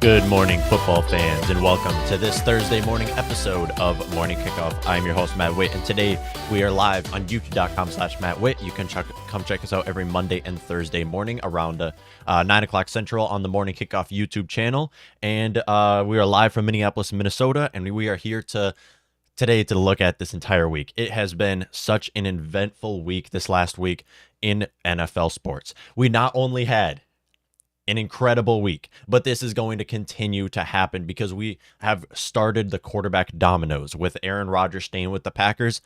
Good morning, football fans, and welcome to this Thursday morning episode of Morning Kickoff. I'm your host, Matt Whit, and today we are live on youtube.com/Matt Whit. You can come check us out every Monday and Thursday morning around 9 o'clock Central on the Morning Kickoff YouTube channel. And we are live from Minneapolis, Minnesota, and we are here today to look at this entire week. It has been such an eventful week this last week in NFL sports. We not only had an incredible week, but this is going to continue to happen because we have started the quarterback dominoes with Aaron Rodgers staying with the Packers.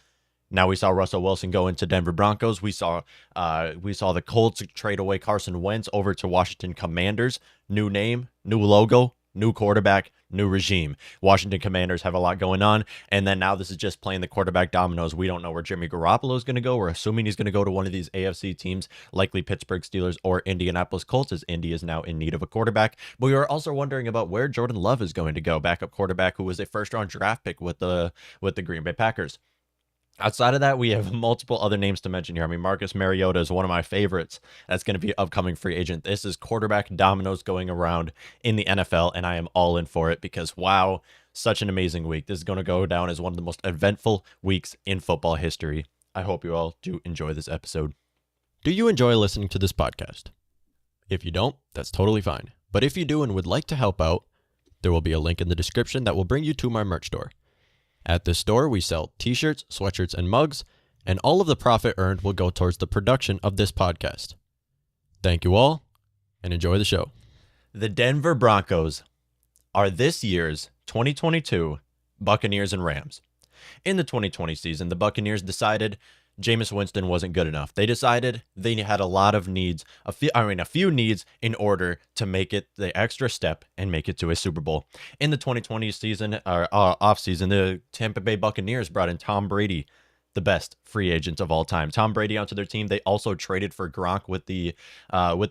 Now we saw Russell Wilson go into Denver Broncos. We saw the Colts trade away Carson Wentz over to Washington Commanders. New name, new logo, new quarterback, new regime. Washington Commanders have a lot going on. And then now this is just playing the quarterback dominoes. We don't know where Jimmy Garoppolo is going to go. We're assuming he's going to go to one of these AFC teams, likely Pittsburgh Steelers or Indianapolis Colts, as Indy is now in need of a quarterback. But we are also wondering about where Jordan Love is going to go, backup quarterback who was a first-round draft pick with the Green Bay Packers. Outside of that, we have multiple other names to mention here. I mean, Marcus Mariota is one of my favorites. That's going to be an upcoming free agent. This is quarterback dominoes going around in the NFL, and I am all in for it because, wow, such an amazing week. This is going to go down as one of the most eventful weeks in football history. I hope you all do enjoy this episode. Do you enjoy listening to this podcast? If you don't, that's totally fine. But if you do and would like to help out, there will be a link in the description that will bring you to my merch store. At this store, we sell t-shirts, sweatshirts, and mugs, and all of the profit earned will go towards the production of this podcast. Thank you all, and enjoy the show. The Denver Broncos are this year's 2022 Buccaneers and Rams. In the 2020 season, the Buccaneers decided Jameis Winston wasn't good enough. They decided they had a lot of needs, a few needs in order to make it the extra step and make it to a Super Bowl. In the 2020 season, or offseason, the Tampa Bay Buccaneers brought in Tom Brady, the best free agent of all time. Tom Brady onto their team. They also traded for Gronk with the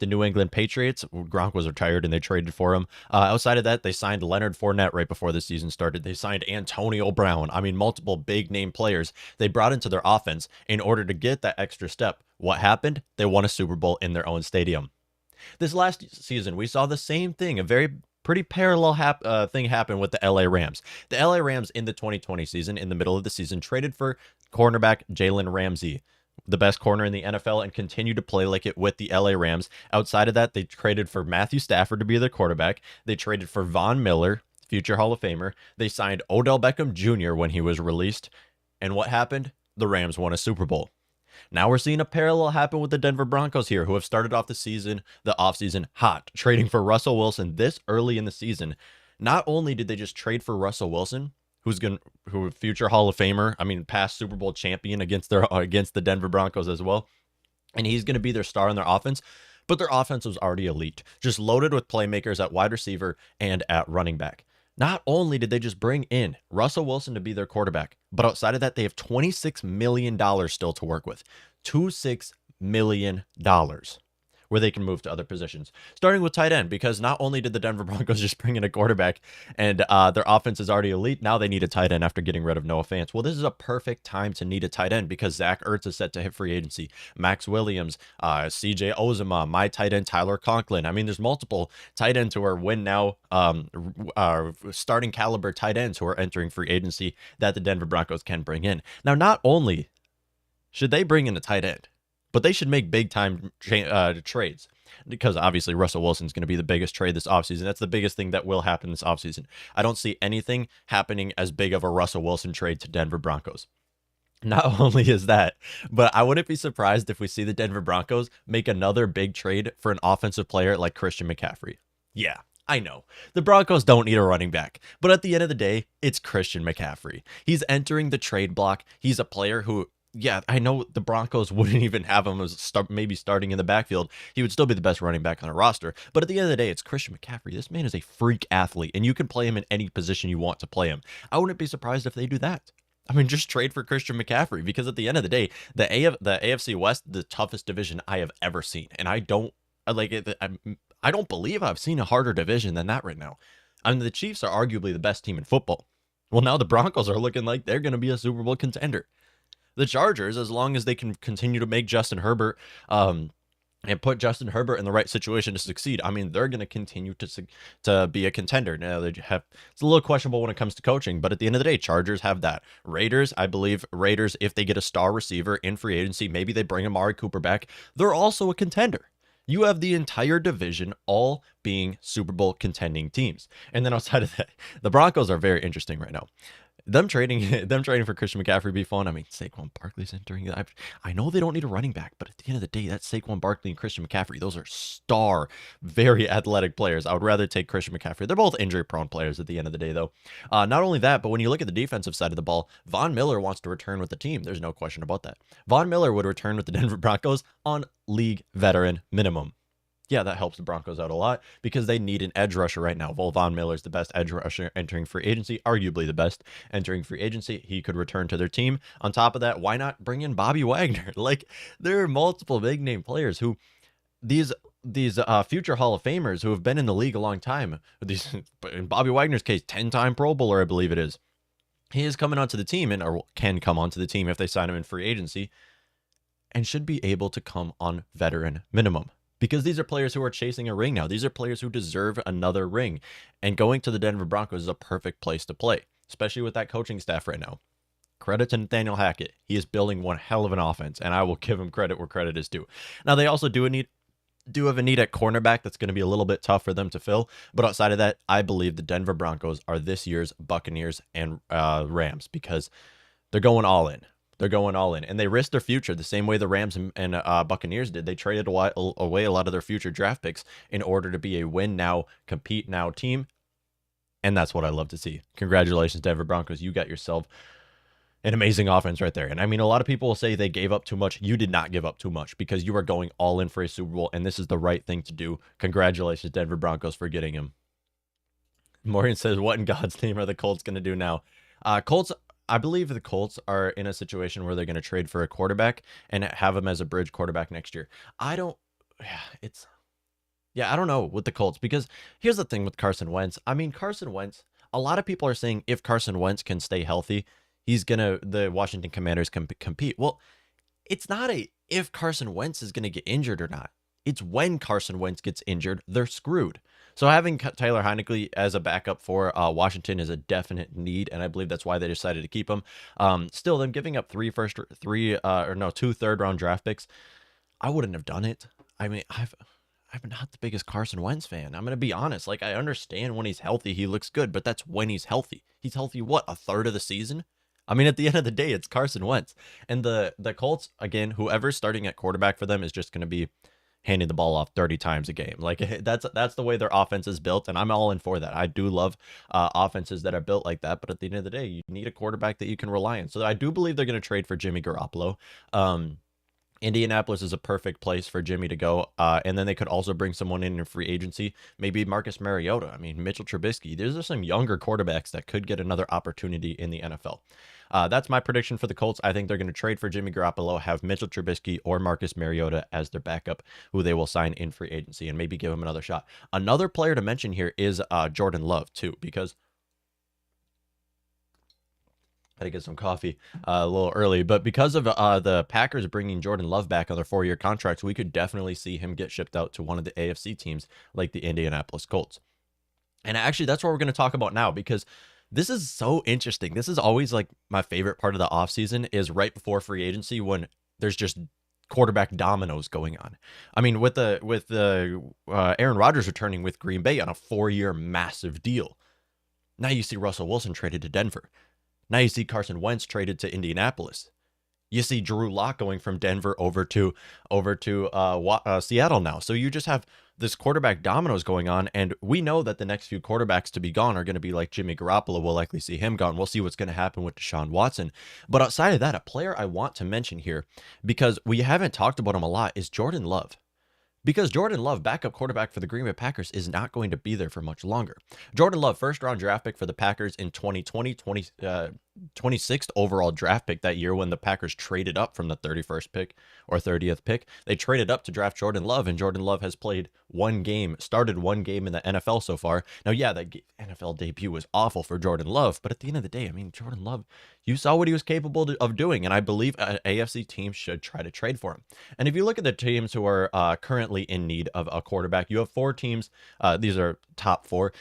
New England Patriots. Gronk was retired and they traded for him. Outside of that, they signed Leonard Fournette right before the season started. They signed Antonio Brown. I mean, multiple big name players they brought into their offense in order to get that extra step. What happened? They won a Super Bowl in their own stadium. This last season, we saw the same thing, a very pretty parallel thing happen with the LA Rams. The LA Rams in the 2020 season, in the middle of the season, traded for cornerback Jalen Ramsey, the best corner in the NFL, and continued to play like it with the LA Rams. Outside of that, they traded for Matthew Stafford to be their quarterback. They traded for Von Miller, future Hall of Famer. They signed Odell Beckham Jr. when he was released. And what happened? The Rams won a Super Bowl. Now we're seeing a parallel happen with the Denver Broncos here, who have started off the offseason hot, trading for Russell Wilson this early in the season. Not only did they just trade for Russell Wilson, who future Hall of Famer, past Super Bowl champion against the Denver Broncos as well, and he's going to be their star in their offense, but their offense was already elite, just loaded with playmakers at wide receiver and at running back. Not only did they just bring in Russell Wilson to be their quarterback, but outside of that, they have $26 million still to work with. $26 million where they can move to other positions. Starting with tight end, because not only did the Denver Broncos just bring in a quarterback and their offense is already elite, now they need a tight end after getting rid of Noah Fant. Well, this is a perfect time to need a tight end because Zach Ertz is set to hit free agency. Max Williams, CJ Ozema, my tight end Tyler Conklin. There's multiple tight ends who are starting caliber tight ends who are entering free agency that the Denver Broncos can bring in. Now, not only should they bring in a tight end, but they should make big-time trades because obviously Russell Wilson's going to be the biggest trade this offseason. That's the biggest thing that will happen this offseason. I don't see anything happening as big of a Russell Wilson trade to Denver Broncos. Not only is that, but I wouldn't be surprised if we see the Denver Broncos make another big trade for an offensive player like Christian McCaffrey. Yeah, I know. The Broncos don't need a running back, but at the end of the day, it's Christian McCaffrey. He's entering the trade block. He's a player who, yeah, I know the Broncos wouldn't even have him as maybe starting in the backfield. He would still be the best running back on a roster. But at the end of the day, it's Christian McCaffrey. This man is a freak athlete, and you can play him in any position you want to play him. I wouldn't be surprised if they do that. Just trade for Christian McCaffrey, because at the end of the day, the AFC West, the toughest division I have ever seen. And I don't believe I've seen a harder division than that right now. The Chiefs are arguably the best team in football. Well, now the Broncos are looking like they're going to be a Super Bowl contender. The Chargers, as long as they can continue to make Justin Herbert and put Justin Herbert in the right situation to succeed, I mean, they're going to continue to be a contender. Now it's a little questionable when it comes to coaching, but at the end of the day, Chargers have that. Raiders, I believe Raiders, if they get a star receiver in free agency, maybe they bring Amari Cooper back, they're also a contender. You have the entire division all being Super Bowl contending teams. And then outside of that, the Broncos are very interesting right now. Them trading for Christian McCaffrey would be fun. I mean, Saquon Barkley's entering. I know they don't need a running back, but at the end of the day, that's Saquon Barkley and Christian McCaffrey. Those are star, very athletic players. I would rather take Christian McCaffrey. They're both injury-prone players at the end of the day, though. Not only that, but when you look at the defensive side of the ball, Von Miller wants to return with the team. There's no question about that. Von Miller would return with the Denver Broncos on league veteran minimum. Yeah, that helps the Broncos out a lot because they need an edge rusher right now. Von Miller's the best edge rusher entering free agency, arguably the best entering free agency. He could return to their team. On top of that, why not bring in Bobby Wagner? Like, there are multiple big name players who these future Hall of Famers who have been in the league a long time. In Bobby Wagner's case, 10-time Pro Bowler, I believe it is. He is coming onto the team or can come onto the team if they sign him in free agency and should be able to come on veteran minimum. Because these are players who are chasing a ring now. These are players who deserve another ring. And going to the Denver Broncos is a perfect place to play, especially with that coaching staff right now. Credit to Nathaniel Hackett. He is building one hell of an offense, and I will give him credit where credit is due. Now, they also do have a need at cornerback that's going to be a little bit tough for them to fill. But outside of that, I believe the Denver Broncos are this year's Buccaneers and Rams because they're going all in. They're going all in, and they risked their future the same way the Rams and Buccaneers did. They traded away a lot of their future draft picks in order to be a win now, compete now team, and that's what I love to see. Congratulations, Denver Broncos. You got yourself an amazing offense right there. And I mean, a lot of people will say they gave up too much. You did not give up too much because you are going all in for a Super Bowl, and this is the right thing to do. Congratulations, Denver Broncos, for getting him. Morgan says, what in God's name are the Colts going to do now? I believe the Colts are in a situation where they're going to trade for a quarterback and have him as a bridge quarterback next year. I don't know with the Colts because here's the thing with Carson Wentz. I mean, Carson Wentz, a lot of people are saying if Carson Wentz can stay healthy, the Washington Commanders can compete. Well, it's not if Carson Wentz is going to get injured or not. It's when Carson Wentz gets injured, they're screwed. So having Tyler Heineke as a backup for Washington is a definite need, and I believe that's why they decided to keep him. Still, them giving up 2 third-round draft picks, I wouldn't have done it. I mean, I'm not the biggest Carson Wentz fan. I'm going to be honest. Like, I understand when he's healthy, he looks good, but that's when he's healthy. He's healthy, what, a third of the season? I mean, at the end of the day, it's Carson Wentz. And the Colts, again, whoever's starting at quarterback for them is just going to be handing the ball off 30 times a game. Like, that's the way their offense is built, and I'm all in for that. I do love offenses that are built like that, but at the end of the day, you need a quarterback that you can rely on. So I do believe they're going to trade for Jimmy Garoppolo. Indianapolis is a perfect place for Jimmy to go, and then they could also bring someone in free agency, maybe Marcus Mariota. I mean, Mitchell Trubisky. These are some younger quarterbacks that could get another opportunity in the NFL. That's my prediction for the Colts. I think they're going to trade for Jimmy Garoppolo, have Mitchell Trubisky or Marcus Mariota as their backup, who they will sign in free agency and maybe give him another shot. Another player to mention here is Jordan Love, too, because I had to get some coffee a little early, but because of the Packers bringing Jordan Love back on their 4-year contracts, we could definitely see him get shipped out to one of the AFC teams like the Indianapolis Colts. And actually, that's what we're going to talk about now, because this is so interesting. This is always like my favorite part of the offseason is right before free agency when there's just quarterback dominoes going on. I mean, with the Aaron Rodgers returning with Green Bay on a 4-year massive deal. Now you see Russell Wilson traded to Denver. Now you see Carson Wentz traded to Indianapolis. You see Drew Lock going from Denver over to Seattle now. So you just have this quarterback dominoes going on, and we know that the next few quarterbacks to be gone are going to be like Jimmy Garoppolo. We'll likely see him gone. We'll see what's going to happen with Deshaun Watson. But outside of that, a player I want to mention here, because we haven't talked about him a lot, is Jordan Love. Because Jordan Love, backup quarterback for the Green Bay Packers, is not going to be there for much longer. Jordan Love, first-round draft pick for the Packers in 2020, 26th overall draft pick that year when the Packers traded up from the 31st pick or 30th pick. They traded up to draft Jordan Love, and Jordan Love has played one game, started one game in the NFL so far. Now, yeah, that NFL debut was awful for Jordan Love, but at the end of the day, I mean, Jordan Love, you saw what he was capable of doing, and I believe an AFC team should try to trade for him. And if you look at the teams who are currently in need of a quarterback, you have four teams. These are top four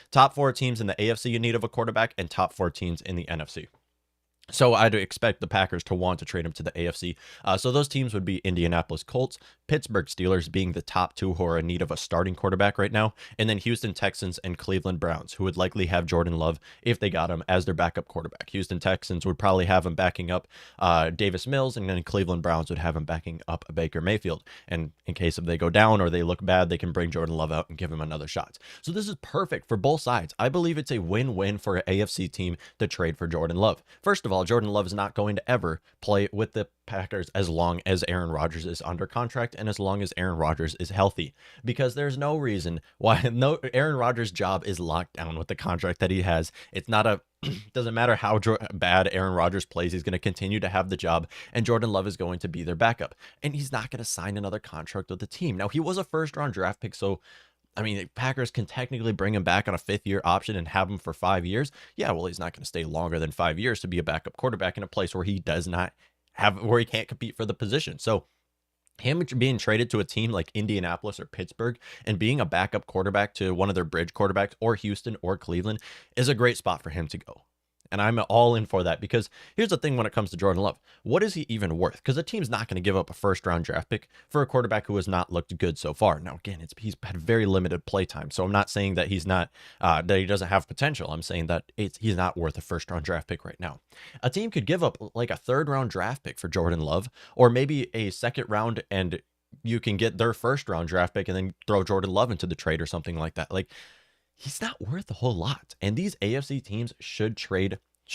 teams in the AFC in need of a quarterback, and top four teams in the NFC. So I'd expect the Packers to want to trade him to the AFC. So those teams would be Indianapolis Colts, Pittsburgh Steelers being the top two who are in need of a starting quarterback right now, and then Houston Texans and Cleveland Browns, who would likely have Jordan Love if they got him as their backup quarterback. Houston Texans would probably have him backing up Davis Mills, and then Cleveland Browns would have him backing up Baker Mayfield. And in case if they go down or they look bad, they can bring Jordan Love out and give him another shot. So this is perfect for both sides. I believe it's a win-win for an AFC team to trade for Jordan Love. First of all, Jordan Love is not going to ever play with the Packers as long as Aaron Rodgers is under contract and as long as Aaron Rodgers is healthy, because there's no reason why Aaron Rodgers' job is locked down with the contract that he has. It's not a doesn't matter how bad Aaron Rodgers plays, he's going to continue to have the job, and Jordan Love is going to be their backup, and he's not going to sign another contract with the team. Now, he was a first-round draft pick, so I mean, Packers can technically bring him back on a fifth-year option and have him for 5 years. Yeah, well, he's not going to stay longer than 5 years to be a backup quarterback in a place where he does not have, where he can't compete for the position. So him being traded to a team like Indianapolis or Pittsburgh and being a backup quarterback to one of their bridge quarterbacks or Houston or Cleveland is a great spot for him to go. And I'm all in for that, because here's the thing when it comes to Jordan Love. What is he even worth? Because the team's not going to give up a first-round draft pick for a quarterback who has not looked good so far. Now, again, he's had very limited play time, so I'm not saying that he's not that he doesn't have potential. I'm saying that he's not worth a first-round draft pick right now. A team could give up like a third-round draft pick for Jordan Love, or maybe a second round, and you can get their first-round draft pick and then throw Jordan Love into the trade or something like that. Like, he's not worth a whole lot. And these AFC teams should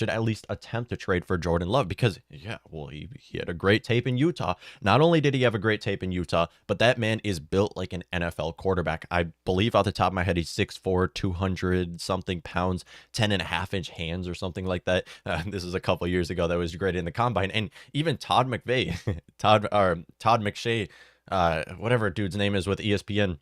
at least attempt to trade for Jordan Love, because, yeah, well, he had a great tape in Utah. Not only did he have a great tape in Utah, but that man is built like an NFL quarterback. I believe off the top of my head, he's 6'4", 200 something pounds, 10.5-inch hands or something like that. This is a couple years ago. That was great in the combine. And even Todd McShay, whatever dude's name is with ESPN,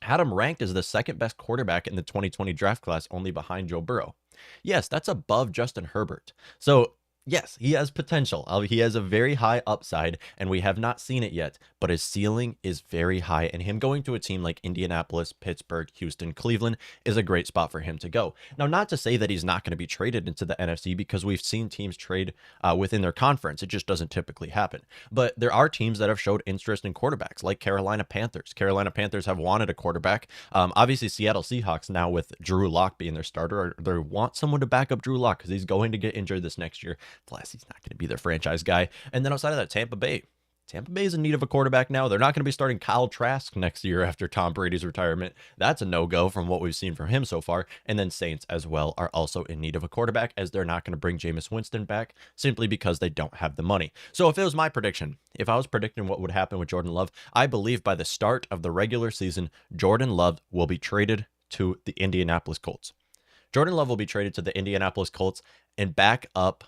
had him ranked as the second best quarterback in the 2020 draft class, only behind Joe Burrow. Yes, that's above Justin Herbert. So yes, he has potential. He has a very high upside, and we have not seen it yet, but his ceiling is very high, and him going to a team like Indianapolis, Pittsburgh, Houston, Cleveland is a great spot for him to go. Now, not to say that he's not going to be traded into the NFC, because we've seen teams trade within their conference. It just doesn't typically happen. But there are teams that have showed interest in quarterbacks, like Carolina Panthers. Carolina Panthers have wanted a quarterback. Obviously, Seattle Seahawks now with Drew Lock being their starter, they want someone to back up Drew Lock because he's going to get injured this next year. Plus, he's not going to be their franchise guy. And then outside of that, Tampa Bay. Tampa Bay is in need of a quarterback now. They're not going to be starting Kyle Trask next year after Tom Brady's retirement. That's a no-go from what we've seen from him so far. And then Saints as well are also in need of a quarterback, as they're not going to bring Jameis Winston back simply because they don't have the money. So if it was my prediction, if I was predicting what would happen with Jordan Love, I believe by the start of the regular season, Jordan Love will be traded to the Indianapolis Colts. Jordan Love will be traded to the Indianapolis Colts and back up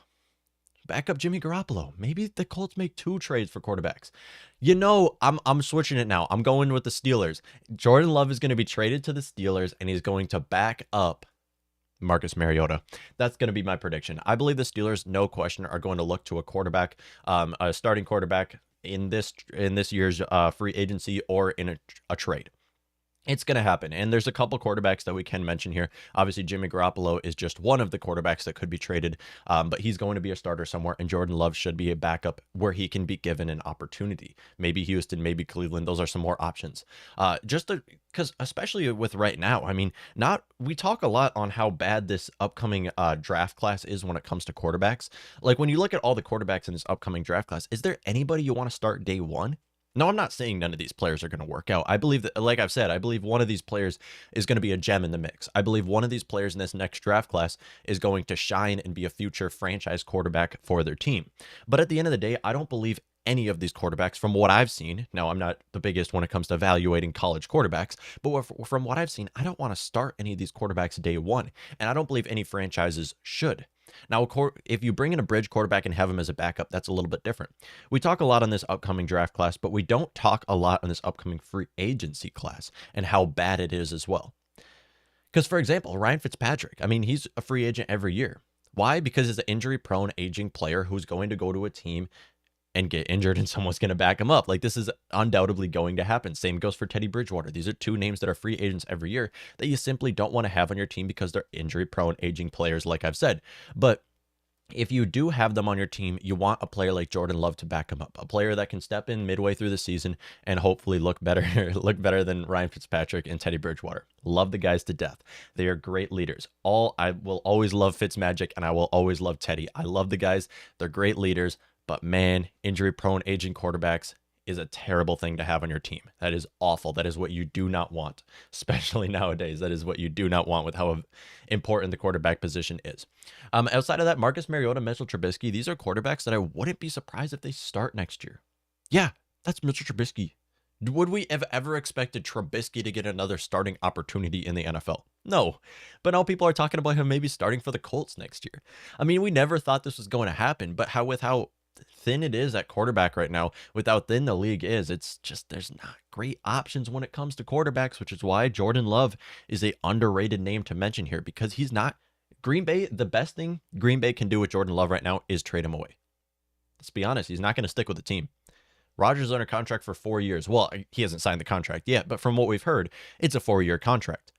Jimmy Garoppolo. Maybe the Colts make 2 trades for quarterbacks. You know, I'm switching it now. I'm going with the Steelers. Jordan Love is going to be traded to the Steelers, and he's going to back up Marcus Mariota. That's going to be my prediction. I believe the Steelers, no question, are going to look to a quarterback, a starting quarterback in this year's free agency or in a trade. It's going to happen. And there's a couple quarterbacks that we can mention here. Obviously, Jimmy Garoppolo is just one of the quarterbacks that could be traded, but he's going to be a starter somewhere, and Jordan Love should be a backup where he can be given an opportunity. Maybe Houston, maybe Cleveland. Those are some more options. Because especially with right now, I mean, we talk a lot on how bad this upcoming draft class is when it comes to quarterbacks. Like, when you look at all the quarterbacks in this upcoming draft class, is there anybody you want to start day one? No, I'm not saying none of these players are going to work out. I believe that, like I've said, I believe one of these players is going to be a gem in the mix. I believe one of these players in this next draft class is going to shine and be a future franchise quarterback for their team. But at the end of the day, I don't believe any of these quarterbacks from what I've seen. Now, I'm not the biggest when it comes to evaluating college quarterbacks, but from what I've seen, I don't want to start any of these quarterbacks day one. And I don't believe any franchises should. Now, if you bring in a bridge quarterback and have him as a backup, that's a little bit different. We talk a lot on this upcoming draft class, but we don't talk a lot on this upcoming free agency class and how bad it is as well. Because, for example, Ryan Fitzpatrick, I mean, he's a free agent every year. Why? Because he's an injury-prone, aging player who's going to go to a team and get injured and someone's going to back him up. Like, this is undoubtedly going to happen. Same goes for Teddy Bridgewater. These are two names that are free agents every year that you simply don't want to have on your team because they're injury-prone, aging players, like I've said. But if you do have them on your team, you want a player like Jordan Love to back him up, a player that can step in midway through the season and hopefully look better than Ryan Fitzpatrick and Teddy Bridgewater. Love the guys to death. They are great leaders. I will always love Fitzmagic and I will always love Teddy. I love the guys. They're great leaders, but man, injury-prone, aging quarterbacks is a terrible thing to have on your team. That is awful. That is what you do not want, especially nowadays. That is what you do not want with how important the quarterback position is. Outside of that, Marcus Mariota, Mitchell Trubisky, these are quarterbacks that I wouldn't be surprised if they start next year. Yeah, that's Mitchell Trubisky. Would we have ever expected Trubisky to get another starting opportunity in the NFL? No, but now people are talking about him maybe starting for the Colts next year. I mean, we never thought this was going to happen, but with how thin it is at quarterback right now, with how thin the league is, it's just there's not great options when it comes to quarterbacks, which is why Jordan Love is a underrated name to mention here, because he's not Green Bay. The best thing Green Bay can do with Jordan Love right now is trade him away. Let's be honest, he's not going to stick with the team. Rodgers is under contract for 4 years. Well, he hasn't signed the contract yet, but from what we've heard, it's a 4-year contract.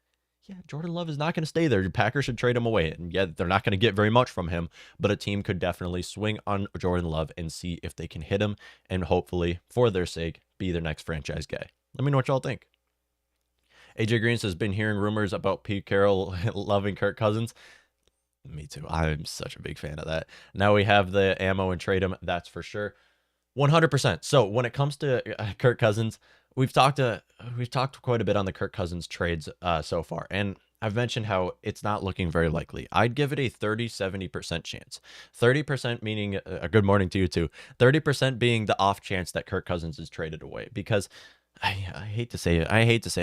Yeah, Jordan Love is not going to stay there. The Packers should trade him away. And yeah, they're not going to get very much from him, but a team could definitely swing on Jordan Love and see if they can hit him and hopefully, for their sake, be their next franchise guy. Let me know what y'all think. AJ Green says, been hearing rumors about Pete Carroll loving Kirk Cousins. Me too. I'm such a big fan of that. Now we have the ammo and trade him. That's for sure. 100%. So when it comes to Kirk Cousins, we've talked quite a bit on the Kirk Cousins trades so far, and I've mentioned how it's not looking very likely. I'd give it a 30-70% chance. 30% meaning a good morning to you too. 30% being the off chance that Kirk Cousins is traded away, because I hate to say it.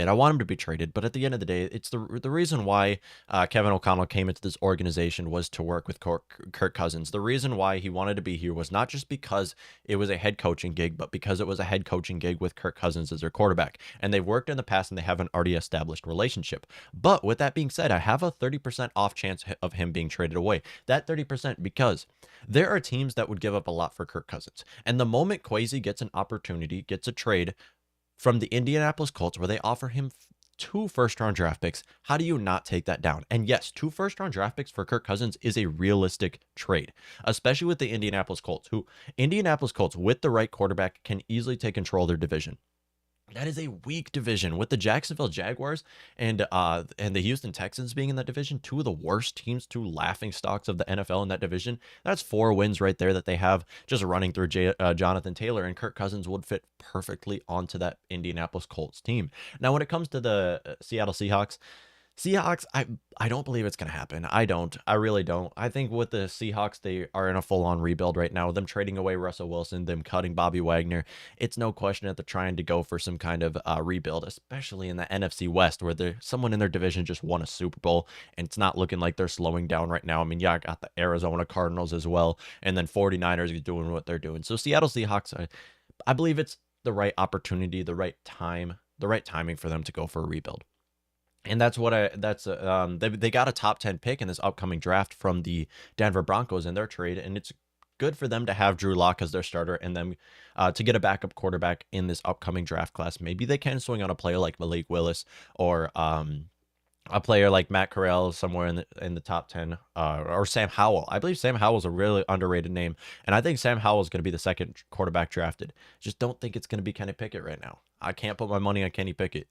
I want him to be traded, but at the end of the day, it's the reason why Kevin O'Connell came into this organization was to work with Kirk Cousins. The reason why he wanted to be here was not just because it was a head coaching gig, but because it was a head coaching gig with Kirk Cousins as their quarterback. And they've worked in the past and they have an already established relationship. But with that being said, I have a 30% off chance of him being traded away. That 30% because there are teams that would give up a lot for Kirk Cousins. And the moment Kwesi gets an opportunity, gets a trade from the Indianapolis Colts where they offer him 2 first-round draft picks, how do you not take that down? And yes, 2 first-round draft picks for Kirk Cousins is a realistic trade, especially with the Indianapolis Colts, who Indianapolis Colts with the right quarterback can easily take control of their division. That is a weak division with the Jacksonville Jaguars and the Houston Texans being in that division, 2 of the worst teams, 2 laughing stocks of the NFL in that division. That's 4 wins right there that they have just running through Jonathan Taylor, and Kirk Cousins would fit perfectly onto that Indianapolis Colts team. Now, when it comes to the Seattle Seahawks, I don't believe it's going to happen. I really don't. I think with the Seahawks, they are in a full-on rebuild right now. Them trading away Russell Wilson, them cutting Bobby Wagner. It's no question that they're trying to go for some kind of rebuild, especially in the NFC West, where someone in their division just won a Super Bowl, and it's not looking like they're slowing down right now. I mean, yeah, I got the Arizona Cardinals as well, and then 49ers are doing what they're doing. So Seattle Seahawks, I believe it's the right opportunity, the right timing for them to go for a rebuild. And that's what they got a top 10 pick in this upcoming draft from the Denver Broncos in their trade. And it's good for them to have Drew Lock as their starter and them to get a backup quarterback in this upcoming draft class. Maybe they can swing on a player like Malik Willis or a player like Matt Corral somewhere in the top 10 or Sam Howell. I believe Sam Howell is a really underrated name. And I think Sam Howell is going to be the second quarterback drafted. Just don't think it's going to be Kenny Pickett right now. I can't put my money on Kenny Pickett.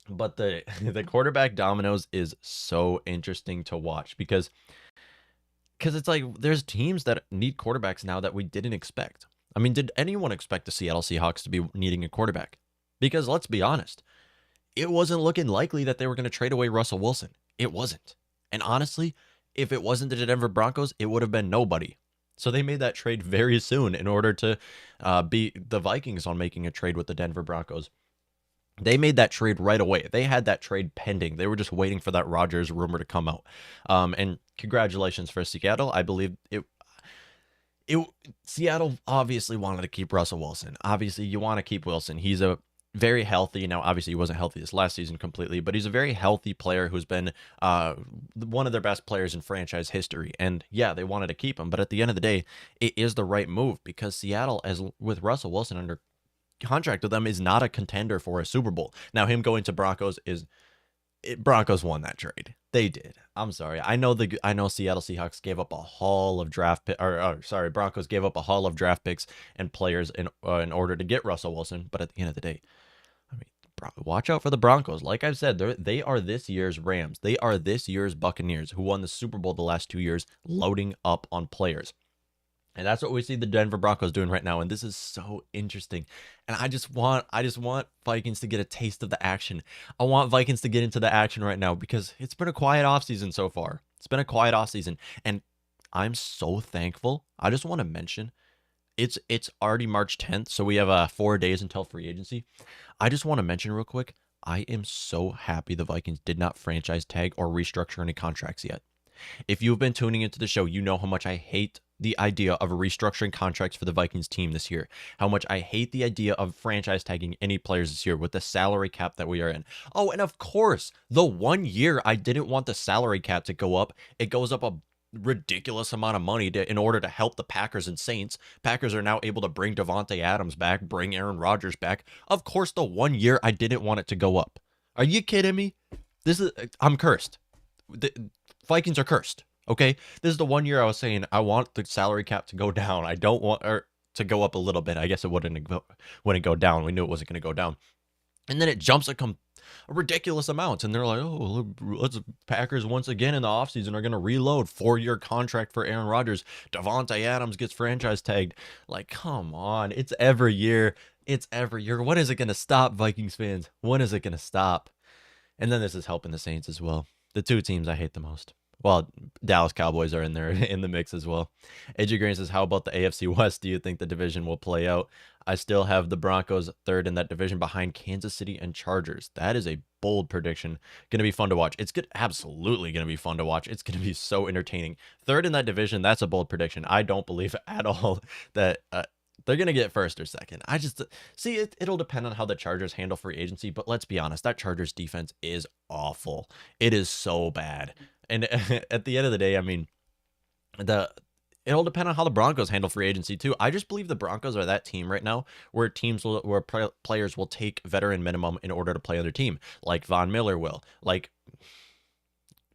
But the quarterback dominoes is so interesting to watch because it's like there's teams that need quarterbacks now that we didn't expect. I mean, did anyone expect the Seattle Seahawks to be needing a quarterback? Because let's be honest, it wasn't looking likely that they were going to trade away Russell Wilson. It wasn't. And honestly, if it wasn't the Denver Broncos, it would have been nobody. So they made that trade very soon in order to beat the Vikings on making a trade with the Denver Broncos. They made that trade right away. They had that trade pending. They were just waiting for that Rodgers rumor to come out. And congratulations for Seattle. I believe it Seattle obviously wanted to keep Russell Wilson. Obviously, you want to keep Wilson. He's a very healthy. Now, obviously, he wasn't healthy this last season completely, but he's a very healthy player who's been one of their best players in franchise history. And yeah, they wanted to keep him, but at the end of the day, it is the right move because Seattle, as with Russell Wilson under contract with them, is not a contender for a Super Bowl. Now, him going to Broncos Broncos won that trade. They did. I'm sorry. I know Seattle Seahawks gave up a haul of Broncos gave up a haul of draft picks and players in order to get Russell Wilson. But at the end of the day, I mean, watch out for the Broncos. Like I've said, they are this year's Rams. They are this year's Buccaneers, who won the Super Bowl the last 2 years, loading up on players. And that's what we see the Denver Broncos doing right now. And this is so interesting. And I just want Vikings to get a taste of the action. I want Vikings to get into the action right now because it's been a quiet offseason so far. It's been a quiet offseason. And I'm so thankful. I just want to mention it's already March 10th. So we have 4 days until free agency. I just want to mention real quick. I am so happy the Vikings did not franchise tag or restructure any contracts yet. If you've been tuning into the show, you know how much I hate the idea of restructuring contracts for the Vikings team this year. How much I hate the idea of franchise tagging any players this year with the salary cap that we are in. Oh, and of course, the 1 year I didn't want the salary cap to go up. It goes up a ridiculous amount of money in order to help the Packers and Saints. Packers are now able to bring Davante Adams back, bring Aaron Rodgers back. Of course, the 1 year I didn't want it to go up. Are you kidding me? I'm cursed. The Vikings are cursed. Okay, this is the 1 year I was saying I want the salary cap to go down. I don't want to go up a little bit. I guess it wouldn't go down. We knew it wasn't going to go down, and then it jumps a ridiculous amount. And they're like, oh, let's Packers once again in the offseason are going to reload 4-year contract for Aaron Rodgers. Davante Adams gets franchise tagged. Like, come on, it's every year. It's every year. When is it going to stop, Vikings fans? When is it going to stop? And then this is helping the Saints as well. The two teams I hate the most. Well, Dallas Cowboys are in there in the mix as well. AJ Green says, how about the AFC West? Do you think the division will play out? I still have the Broncos third in that division behind Kansas City and Chargers. That is a bold prediction. Going to be fun to watch. It's good. Absolutely going to be fun to watch. It's going to be so entertaining. Third in that division. That's a bold prediction. I don't believe at all that they're going to get first or second. I just see it'll depend on how the Chargers handle free agency. But let's be honest, that Chargers defense is awful. It is so bad. And at the end of the day, I mean, it'll depend on how the Broncos handle free agency too. I just believe the Broncos are that team right now where players will take veteran minimum in order to play on their team, like Von Miller will, like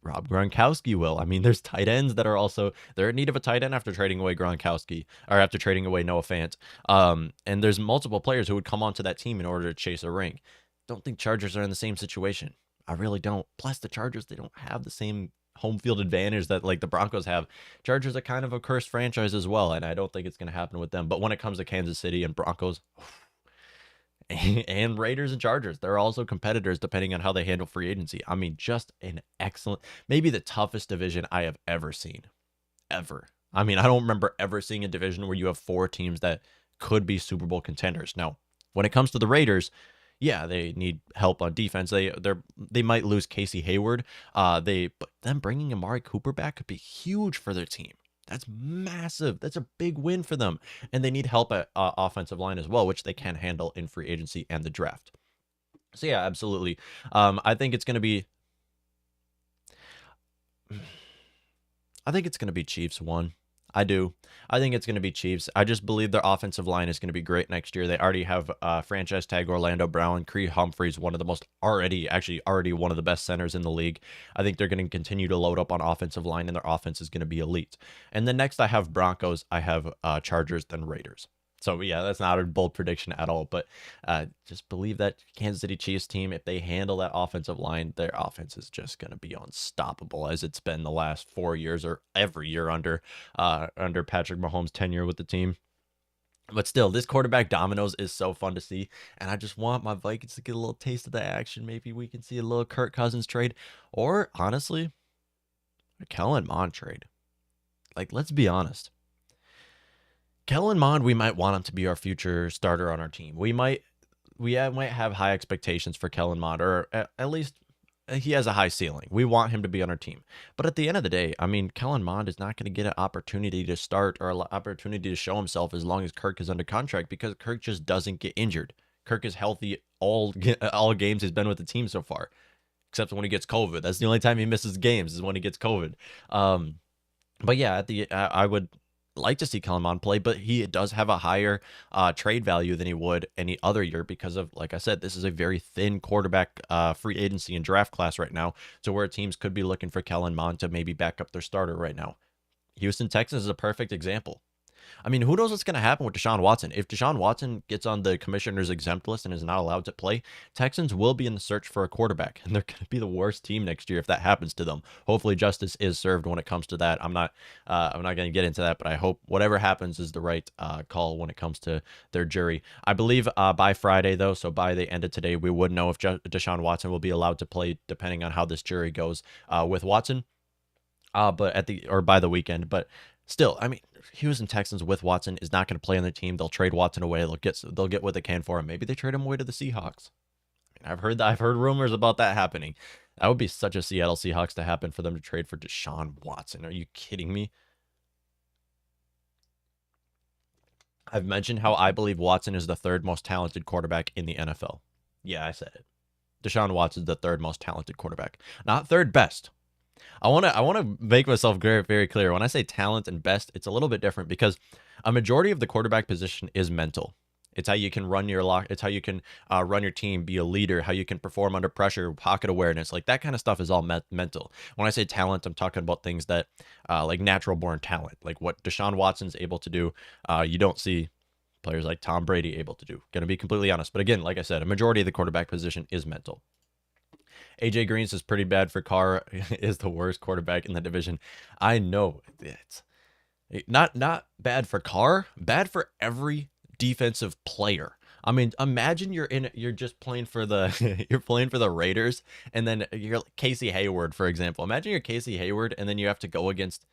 Rob Gronkowski will. I mean, there's tight ends that are also they're in need of a tight end after trading away Gronkowski or after trading away Noah Fant. And there's multiple players who would come onto that team in order to chase a ring. Don't think Chargers are in the same situation. I really don't. Plus, the Chargers, they don't have the same home field advantage that like the Broncos have. Chargers are kind of a cursed franchise as well, and I don't think it's going to happen with them. But when it comes to Kansas City and Broncos and Raiders and Chargers, they're also competitors depending on how they handle free agency. I mean, just an excellent, maybe the toughest division I have ever seen. Ever. I mean, I don't remember ever seeing a division where you have 4 teams that could be Super Bowl contenders. Now, when it comes to the Raiders, yeah, they need help on defense. They might lose Casey Hayward. But them bringing Amari Cooper back could be huge for their team. That's massive. That's a big win for them. And they need help at offensive line as well, which they can handle in free agency and the draft. So yeah, absolutely. I think it's going to be Chiefs 1. I do. I think it's going to be Chiefs. I just believe their offensive line is going to be great next year. They already have franchise tag Orlando Brown. Creed Humphrey's one of the most already one of the best centers in the league. I think they're going to continue to load up on offensive line, and their offense is going to be elite. And then next I have Broncos. I have Chargers, then Raiders. So yeah, that's not a bold prediction at all, but just believe that Kansas City Chiefs team, if they handle that offensive line, their offense is just going to be unstoppable as it's been the last 4 years or every year under Patrick Mahomes' tenure with the team. But still, this quarterback dominoes is so fun to see, and I just want my Vikings to get a little taste of the action. Maybe we can see a little Kirk Cousins trade, or honestly, a Kellen Mond trade. Like, let's be honest. Kellen Mond, we might want him to be our future starter on our team. We might we might have high expectations for Kellen Mond, or at least he has a high ceiling. We want him to be on our team. But at the end of the day, I mean, Kellen Mond is not going to get an opportunity to start or an opportunity to show himself as long as Kirk is under contract, because Kirk just doesn't get injured. Kirk is healthy all games he's been with the team so far, except when he gets COVID. That's the only time he misses games, is when he gets COVID. But yeah, I would like to see Kellen Mond play, but he does have a higher trade value than he would any other year because of, like I said, this is a very thin quarterback free agency and draft class right now, to where teams could be looking for Kellen Mond to maybe back up their starter right now. Houston Texans is a perfect example. I mean, who knows what's going to happen with Deshaun Watson? If Deshaun Watson gets on the commissioner's exempt list and is not allowed to play, Texans will be in the search for a quarterback, and they're going to be the worst team next year if that happens to them. Hopefully, justice is served when it comes to that. I'm not going to get into that, but I hope whatever happens is the right call when it comes to their jury. I believe by Friday, though, so by the end of today, we would know if Deshaun Watson will be allowed to play, depending on how this jury goes with Watson. But by the weekend, but still, I mean, Houston Texans with Watson is not going to play on the team. They'll trade Watson away. They'll get what they can for him. Maybe they trade him away to the Seahawks. I've heard rumors about that happening. That would be such a Seattle Seahawks to happen, for them to trade for Deshaun Watson. Are you kidding me? I've mentioned how I believe Watson is the third most talented quarterback in the NFL. Yeah, I said it. Deshaun Watson is the third most talented quarterback, not third best. I want to make myself very, very clear. When I say talent and best, it's a little bit different, because a majority of the quarterback position is mental. It's how you can run your lock. It's how you can run your team, be a leader, how you can perform under pressure, pocket awareness, like that kind of stuff is all mental. When I say talent, I'm talking about things that like natural born talent, like what Deshaun Watson's able to do. You don't see players like Tom Brady able to do. Going to be completely honest. But again, like I said, a majority of the quarterback position is mental. AJ Green's is pretty bad for Carr, is the worst quarterback in the division. I know it's not bad for Carr, bad for every defensive player. I mean, imagine you're just playing for the you're playing for the Raiders, and then you're Casey Hayward, for example. Imagine you're Casey Hayward, and then you have to go against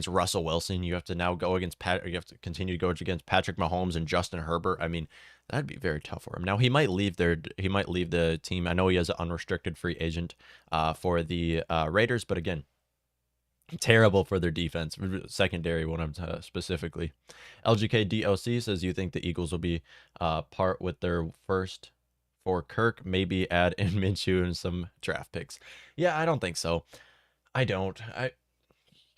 Russell Wilson. You have to now go against you have to continue to go against Patrick Mahomes and Justin Herbert. I mean, that'd be very tough for him. Now he might leave the team. I know he has an unrestricted free agent for the Raiders, but again, terrible for their defense, secondary one specifically. LGK DOC says, you think the Eagles will be part with their first for Kirk, maybe add in Minshew and some draft picks. Yeah, I don't think so. I don't.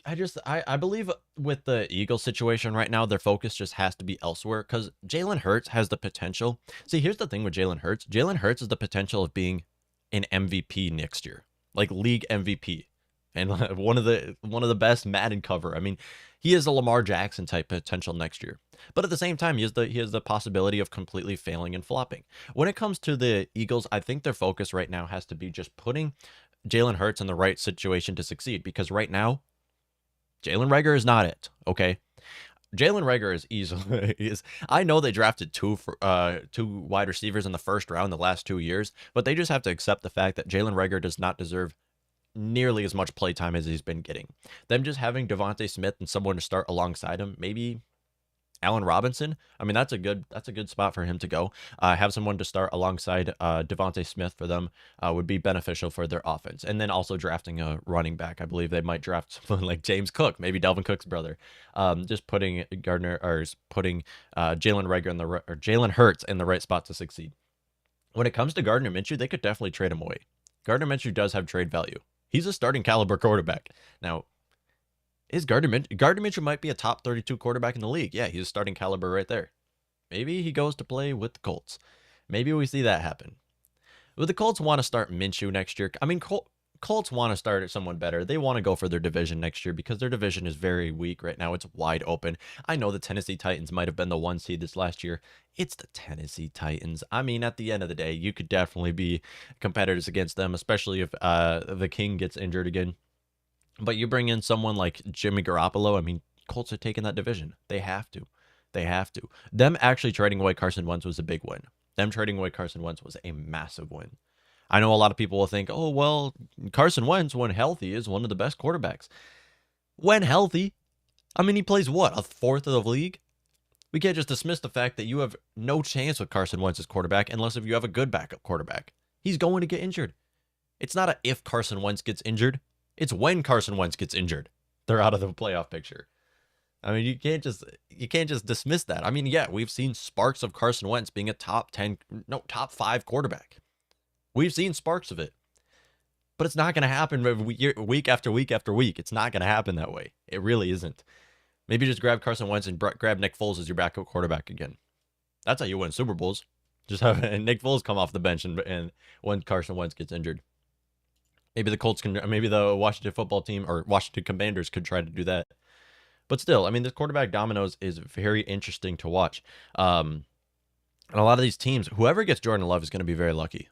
I believe with the Eagles situation right now, their focus just has to be elsewhere, because Jalen Hurts has the potential. See, here's the thing with Jalen Hurts. Jalen Hurts has the potential of being an MVP next year, like league MVP, and one of the best Madden cover. I mean, he is a Lamar Jackson type potential next year. But at the same time, he has the possibility of completely failing and flopping. When it comes to the Eagles, I think their focus right now has to be just putting Jalen Hurts in the right situation to succeed, because right now, Jalen Reagor is not it, okay? Jalen Reagor is easily I know they drafted two wide receivers in the first round the last 2 years, but they just have to accept the fact that Jalen Reagor does not deserve nearly as much playtime as he's been getting. Them just having Devontae Smith and someone to start alongside him, maybe Allen Robinson. I mean, that's a good spot for him to go. Have someone to start alongside Devontae Smith for them would be beneficial for their offense. And then also drafting a running back. I believe they might draft someone like James Cook, maybe Dalvin Cook's brother. Just putting Jalen Reagor or Jalen Hurts in the right spot to succeed. When it comes to Gardner Minshew, they could definitely trade him away. Gardner Minshew does have trade value. He's a starting caliber quarterback. Now, Gardner Minshew might be a top 32 quarterback in the league. Yeah, he's a starting caliber right there. Maybe he goes to play with the Colts. Maybe we see that happen. But the Colts want to start Minshew next year. I mean, Colts want to start someone better. They want to go for their division next year, because their division is very weak right now. It's wide open. I know the Tennessee Titans might have been the 1 seed this last year. It's the Tennessee Titans. I mean, at the end of the day, you could definitely be competitors against them, especially if the King gets injured again. But you bring in someone like Jimmy Garoppolo, I mean, Colts are taking that division. They have to. Them actually trading away Carson Wentz was a big win. Them trading away Carson Wentz was a massive win. I know a lot of people will think, oh, well, Carson Wentz, when healthy, is one of the best quarterbacks. When healthy, I mean, he plays what, a fourth of the league? We can't just dismiss the fact that you have no chance with Carson Wentz as quarterback unless if you have a good backup quarterback. He's going to get injured. It's not a if Carson Wentz gets injured. It's when Carson Wentz gets injured. They're out of the playoff picture. I mean, you can't just dismiss that. I mean, yeah, we've seen sparks of Carson Wentz being a top 5 quarterback. We've seen sparks of it. But it's not going to happen week after week after week. It's not going to happen that way. It really isn't. Maybe just grab Carson Wentz and grab Nick Foles as your backup quarterback again. That's how you win Super Bowls. Just have Nick Foles come off the bench and when Carson Wentz gets injured. Maybe the Washington football team or Washington Commanders could try to do that. But still, I mean, this quarterback dominoes is very interesting to watch. And a lot of these teams, whoever gets Jordan Love is going to be very lucky.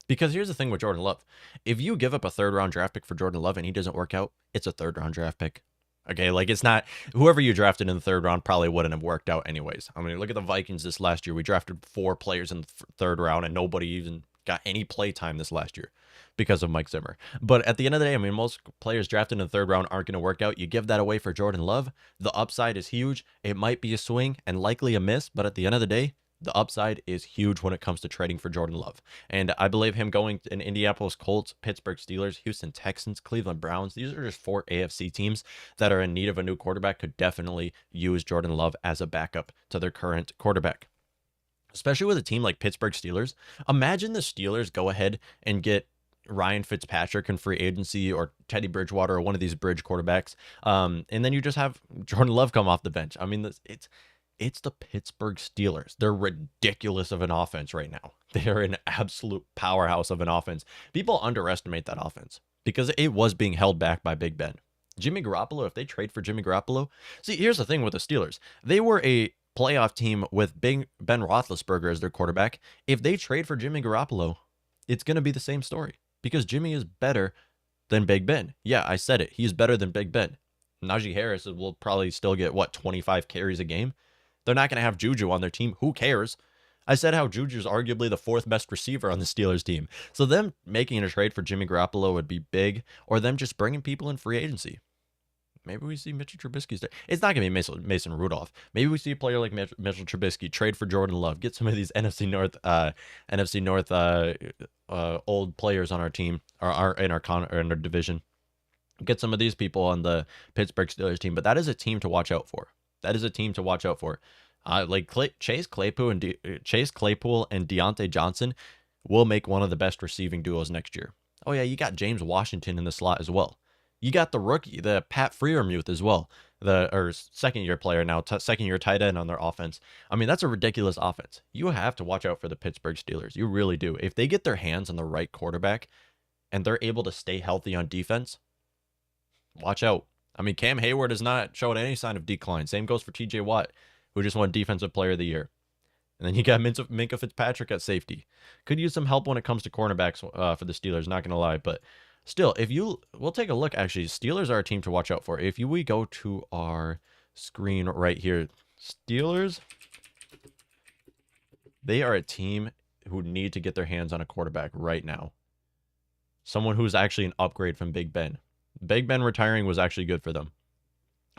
Because here's the thing with Jordan Love. If you give up a 3rd-round draft pick for Jordan Love and he doesn't work out, it's a 3rd-round draft pick. Okay, like it's not, whoever you drafted in the 3rd round probably wouldn't have worked out anyways. I mean, look at the Vikings this last year. We drafted 4 players in the 3rd round and nobody even got any play time this last year because of Mike Zimmer. But at the end of the day, I mean, most players drafted in the 3rd round aren't going to work out. You give that away for Jordan Love. The upside is huge. It might be a swing and likely a miss, but at the end of the day, the upside is huge when it comes to trading for Jordan Love. And I believe him going in Indianapolis Colts, Pittsburgh Steelers, Houston Texans, Cleveland Browns. These are just 4 AFC teams that are in need of a new quarterback, could definitely use Jordan Love as a backup to their current quarterback. Especially with a team like Pittsburgh Steelers. Imagine the Steelers go ahead and get Ryan Fitzpatrick in free agency or Teddy Bridgewater or one of these bridge quarterbacks. And then you just have Jordan Love come off the bench. I mean, it's the Pittsburgh Steelers. They're ridiculous of an offense right now. They're an absolute powerhouse of an offense. People underestimate that offense because it was being held back by Big Ben. Jimmy Garoppolo, if they trade for Jimmy Garoppolo, see, here's the thing with the Steelers. They were a playoff team with Ben Roethlisberger as their quarterback. If they trade for Jimmy Garoppolo, it's going to be the same story because Jimmy is better than Big Ben. Yeah, I said it. He's better than Big Ben. Najee Harris will probably still get, 25 carries a game? They're not going to have Juju on their team. Who cares? I said how Juju's arguably the 4th best receiver on the Steelers team. So them making a trade for Jimmy Garoppolo would be big, or them just bringing people in free agency. Maybe we see Mitchell Trubisky. It's not going to be Mason Rudolph. Maybe we see a player like Mitchell Trubisky trade for Jordan Love. Get some of these NFC North old players on our team or in our division. Get some of these people on the Pittsburgh Steelers team. But that is a team to watch out for. That is a team to watch out for. Chase Claypool and Deontay Johnson will make one of the best receiving duos next year. Oh yeah, you got James Washington in the slot as well. You got the rookie, the Pat Freiermuth as well, second-year player now, second-year tight end on their offense. I mean, that's a ridiculous offense. You have to watch out for the Pittsburgh Steelers. You really do. If they get their hands on the right quarterback and they're able to stay healthy on defense, watch out. I mean, Cam Hayward has not shown any sign of decline. Same goes for TJ Watt, who just won Defensive Player of the Year. And then you got Minkah Fitzpatrick at safety. Could use some help when it comes to cornerbacks for the Steelers, not going to lie. But still, we'll take a look. Actually, Steelers are a team to watch out for. If we go to our screen right here, Steelers, they are a team who need to get their hands on a quarterback right now. Someone who's actually an upgrade from Big Ben. Big Ben retiring was actually good for them.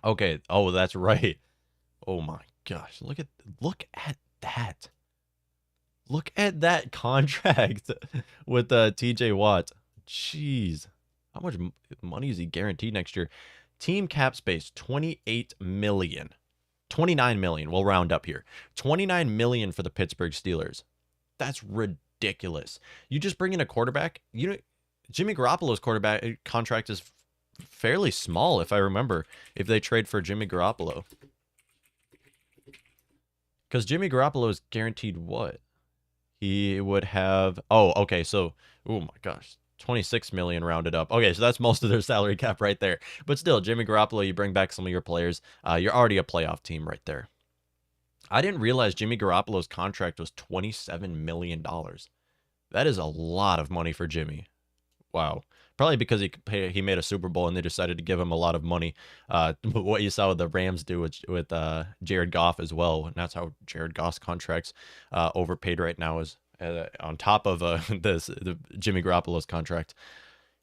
Okay. Oh, that's right. Oh my gosh. Look at that. Look at that contract with TJ Watt. Jeez. How much money is he guaranteed next year? Team cap space, $28 million. $29 million. We'll round up here. $29 million for the Pittsburgh Steelers. That's ridiculous. You just bring in a quarterback. Jimmy Garoppolo's quarterback contract is fairly small, if I remember, if they trade for Jimmy Garoppolo. Because Jimmy Garoppolo is guaranteed what? He would have... Oh, okay, so... Oh, my gosh. $26 million rounded up. Okay, so that's most of their salary cap right there. But still, Jimmy Garoppolo, you bring back some of your players. You're already a playoff team right there. I didn't realize Jimmy Garoppolo's contract was $27 million. That is a lot of money for Jimmy. Wow. Probably because he made a Super Bowl and they decided to give him a lot of money. What you saw the Rams do with Jared Goff as well. And that's how Jared Goff's contract's overpaid right now is on top of the Jimmy Garoppolo's contract.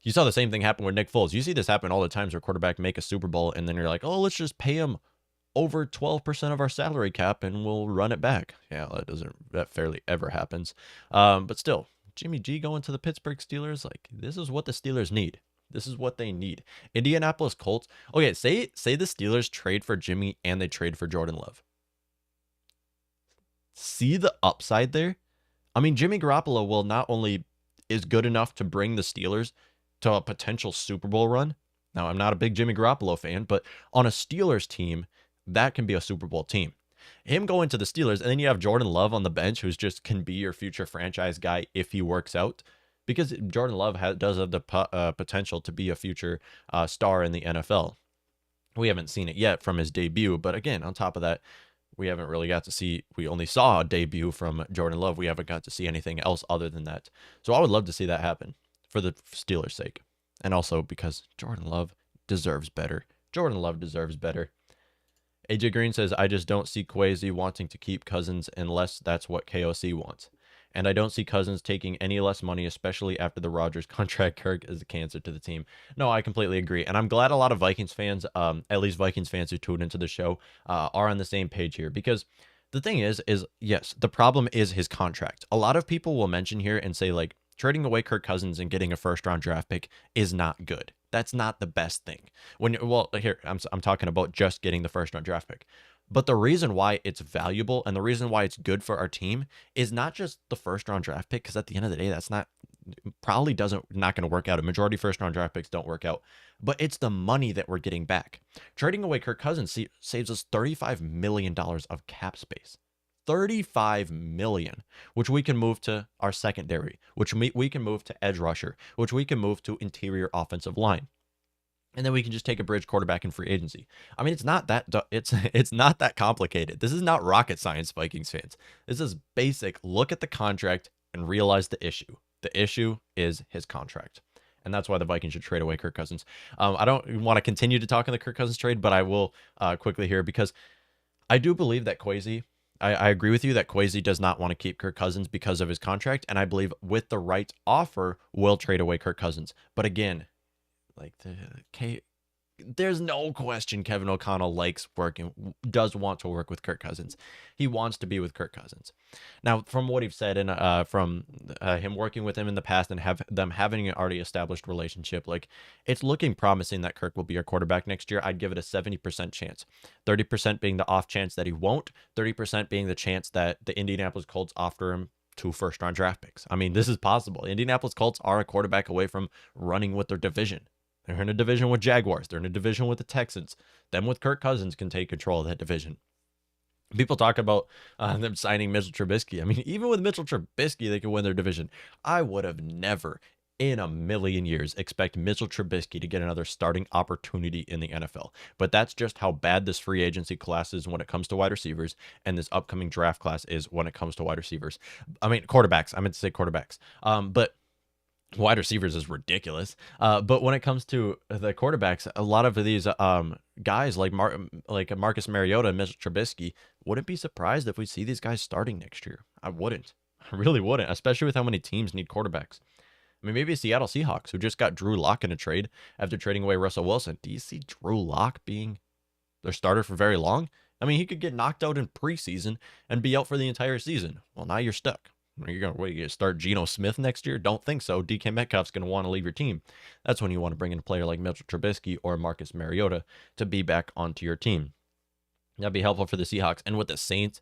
You saw the same thing happen with Nick Foles. You see this happen all the times where quarterback make a Super Bowl and then you're like, oh, let's just pay him over 12% of our salary cap and we'll run it back. Yeah, that fairly ever happens. But still, Jimmy G going to the Pittsburgh Steelers, like, this is what the Steelers need. This is what they need. Indianapolis Colts. Okay, say the Steelers trade for Jimmy and they trade for Jordan Love. See the upside there? I mean, Jimmy Garoppolo will not only is good enough to bring the Steelers to a potential Super Bowl run. Now, I'm not a big Jimmy Garoppolo fan, but on a Steelers team, that can be a Super Bowl team. Him going to the Steelers, and then you have Jordan Love on the bench, who's just can be your future franchise guy if he works out. Because Jordan Love does have the potential to be a future star in the NFL. We haven't seen it yet from his debut, but again, on top of that, we haven't really got to see, we only saw a debut from Jordan Love. We haven't got to see anything else other than that. So I would love to see that happen for the Steelers' sake. And also because Jordan Love deserves better. Jordan Love deserves better. AJ Green says, I just don't see Kwesi wanting to keep Cousins unless that's what KOC wants. And I don't see Cousins taking any less money, especially after the Rodgers contract. Kirk is a cancer to the team. No, I completely agree. And I'm glad a lot of Vikings fans, at least Vikings fans who tune into the show, are on the same page here. Because the thing is yes, the problem is his contract. A lot of people will mention here and say, like, trading away Kirk Cousins and getting a first-round draft pick is not good. That's not the best thing. Here, I'm talking about just getting the first-round draft pick. But the reason why it's valuable and the reason why it's good for our team is not just the first-round draft pick, because at the end of the day, that's not going to work out. A majority first-round draft picks don't work out. But it's the money that we're getting back. Trading away Kirk Cousins saves us $35 million of cap space. $35 million, which we can move to our secondary, which we can move to edge rusher, which we can move to interior offensive line. And then we can just take a bridge quarterback in free agency. I mean, it's not that complicated. This is not rocket science, Vikings fans. This is basic. Look at the contract and realize the issue. The issue is his contract. And that's why the Vikings should trade away Kirk Cousins. I don't want to continue to talk on the Kirk Cousins trade, but I will quickly here, because I do believe that Kwesi, I agree with you that Kwesi does not want to keep Kirk Cousins because of his contract. And I believe with the right offer, we'll trade away Kirk Cousins. But again, like there's no question Kevin O'Connell does want to work with Kirk Cousins. He wants to be with Kirk Cousins. Now, from what he's said and from him working with him in the past and them having an already established relationship, like, it's looking promising that Kirk will be our quarterback next year. I'd give it a 70% chance. 30% being the off chance that he won't. 30% being the chance that the Indianapolis Colts offer him 2 first-round draft picks. I mean, this is possible. Indianapolis Colts are a quarterback away from running with their division. They're in a division with Jaguars. They're in a division with the Texans. Them with Kirk Cousins can take control of that division. People talk about them signing Mitchell Trubisky. I mean, even with Mitchell Trubisky, they could win their division. I would have never in a million years expect Mitchell Trubisky to get another starting opportunity in the NFL. But that's just how bad this free agency class is when it comes to wide receivers, and this upcoming draft class is when it comes to wide receivers. I mean, quarterbacks. I meant to say quarterbacks. But wide receivers is ridiculous. But when it comes to the quarterbacks, a lot of these guys like Marcus Mariota and Mitchell Trubisky, wouldn't be surprised if we see these guys starting next year. I wouldn't. I really wouldn't, especially with how many teams need quarterbacks. I mean, maybe Seattle Seahawks, who just got Drew Lock in a trade after trading away Russell Wilson. Do you see Drew Lock being their starter for very long? I mean, he could get knocked out in preseason and be out for the entire season. Well, now you're stuck. You're going to start Geno Smith next year? Don't think so. DK Metcalf's going to want to leave your team. That's when you want to bring in a player like Mitchell Trubisky or Marcus Mariota to be back onto your team. That'd be helpful for the Seahawks. And with the Saints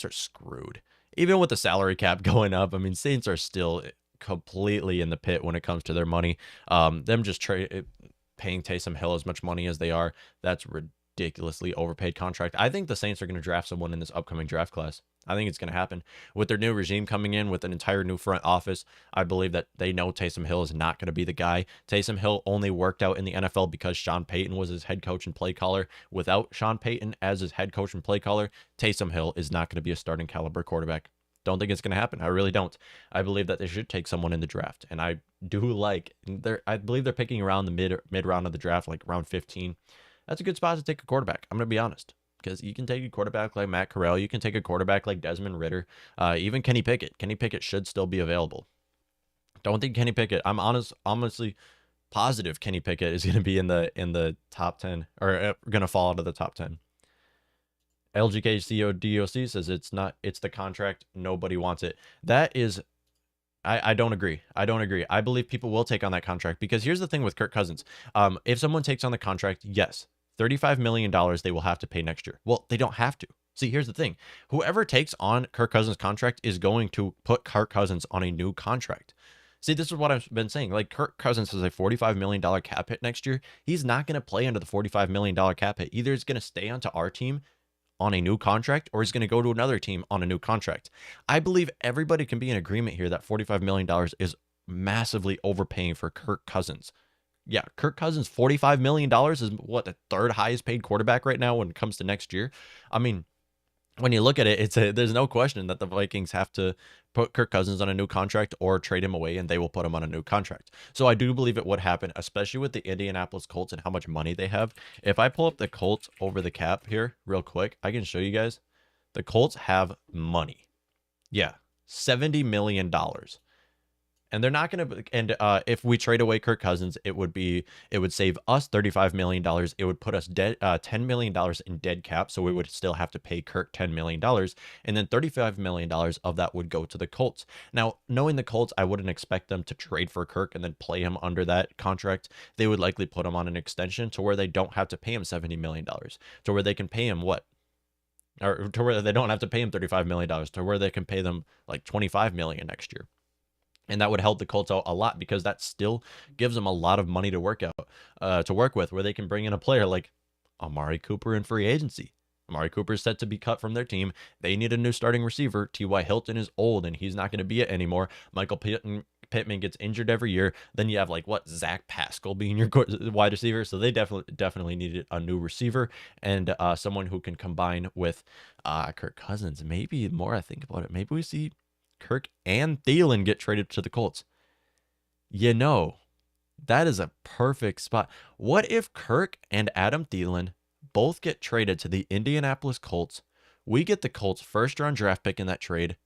are screwed. Even with the salary cap going up, I mean, Saints are still completely in the pit when it comes to their money. Them just paying Taysom Hill as much money as they are, that's ridiculously overpaid contract. I think the Saints are going to draft someone in this upcoming draft class. I think it's going to happen. With their new regime coming in with an entire new front office, I believe that they know Taysom Hill is not going to be the guy. Taysom Hill only worked out in the NFL because Sean Payton was his head coach and play caller. Without Sean Payton as his head coach and play caller, Taysom Hill is not going to be a starting caliber quarterback. Don't think it's going to happen. I really don't. I believe that they should take someone in the draft. And I believe they're picking around the mid round of the draft, like round 15. That's a good spot to take a quarterback. I'm going to be honest. Because you can take a quarterback like Matt Corral. You can take a quarterback like Desmond Ridder. Even Kenny Pickett. Kenny Pickett should still be available. Don't think Kenny Pickett. I'm honestly positive Kenny Pickett is going to be in the top 10 or going to fall out of the top 10. LGKCODOC says it's not, it's the contract. Nobody wants it. That is, I don't agree. I don't agree. I believe people will take on that contract because here's the thing with Kirk Cousins. If someone takes on the contract, yes, $35 million they will have to pay next year. Well, they don't have to. See, here's the thing. Whoever takes on Kirk Cousins' contract is going to put Kirk Cousins on a new contract. See, this is what I've been saying. Like, Kirk Cousins has a $45 million cap hit next year. He's not going to play under the $45 million cap hit. Either he's going to stay onto our team on a new contract or he's going to go to another team on a new contract. I believe everybody can be in agreement here that $45 million is massively overpaying for Kirk Cousins. Yeah, Kirk Cousins, $45 million is what, the third highest paid quarterback right now when it comes to next year. I mean, when you look at it, there's no question that the Vikings have to put Kirk Cousins on a new contract or trade him away, and they will put him on a new contract. So I do believe it would happen, especially with the Indianapolis Colts and how much money they have. If I pull up the Colts over the cap here real quick, I can show you guys. The Colts have money. Yeah, $70 million. And they're not going to, and if we trade away Kirk Cousins, it would save us $35 million. It would put us dead, $10 million in dead cap. So we would still have to pay Kirk $10 million. And then $35 million of that would go to the Colts. Now, knowing the Colts, I wouldn't expect them to trade for Kirk and then play him under that contract. They would likely put him on an extension to where they don't have to pay him $70 million, to where they can pay him what? Or to where they don't have to pay him $35 million, to where they can pay them like $25 million next year. And that would help the Colts out a lot because that still gives them a lot of money to work with, where they can bring in a player like Amari Cooper in free agency. Amari Cooper is set to be cut from their team. They need a new starting receiver. T.Y. Hilton is old and he's not going to be it anymore. Michael Pittman gets injured every year. Then you have like Zach Pascal being your wide receiver. So they definitely needed a new receiver and someone who can combine with Kirk Cousins. Maybe the more I think about it, maybe we see Kirk and Thielen get traded to the Colts. You know, that is a perfect spot. What if Kirk and Adam Thielen both get traded to the Indianapolis Colts? We get the Colts first-round draft pick in that trade,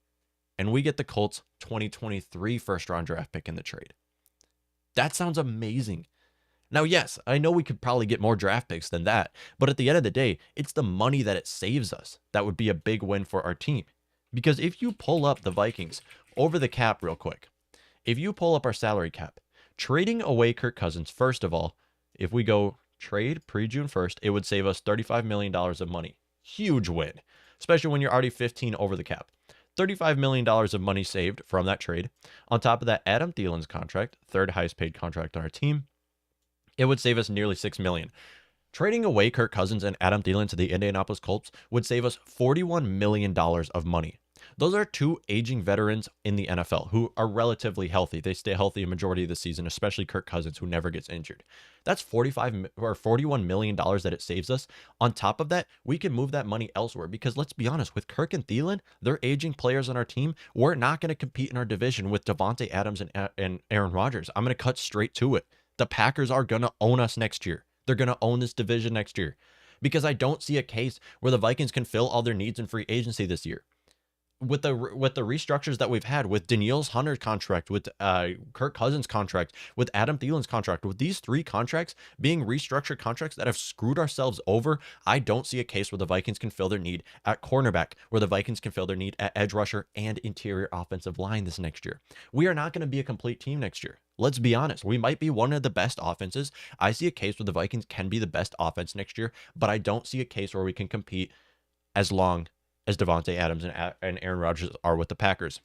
and we get the Colts 2023 first-round draft pick in the trade. That sounds amazing. Now, yes, I know we could probably get more draft picks than that, but at the end of the day, it's the money that it saves us that would be a big win for our team. Because if you pull up the Vikings over the cap real quick, if you pull up our salary cap, trading away Kirk Cousins, first of all, if we go trade pre-June 1st, it would save us $35 million of money. Huge win, especially when you're already 15 over the cap. $35 million of money saved from that trade. On top of that, Adam Thielen's contract, third highest paid contract on our team, it would save us nearly $6 million. Trading away Kirk Cousins and Adam Thielen to the Indianapolis Colts would save us $41 million of money. Those are two aging veterans in the NFL who are relatively healthy. They stay healthy a majority of the season, especially Kirk Cousins, who never gets injured. That's $41 million that it saves us. On top of that, we can move that money elsewhere because let's be honest, with Kirk and Thielen, they're aging players on our team. We're not going to compete in our division with Davante Adams and Aaron Rodgers. I'm going to cut straight to it. The Packers are going to own us next year. They're going to own this division next year because I don't see a case where the Vikings can fill all their needs in free agency this year. With the restructures that we've had with Danielle Hunter's contract, with Kirk Cousins' contract, with Adam Thielen's contract, with these three contracts being restructured contracts that have screwed ourselves over, I don't see a case where the Vikings can fill their need at cornerback, where the Vikings can fill their need at edge rusher and interior offensive line this next year. We are not going to be a complete team next year. Let's be honest. We might be one of the best offenses. I see a case where the Vikings can be the best offense next year, but I don't see a case where we can compete as long as Davante Adams and Aaron Rodgers are with the Packers.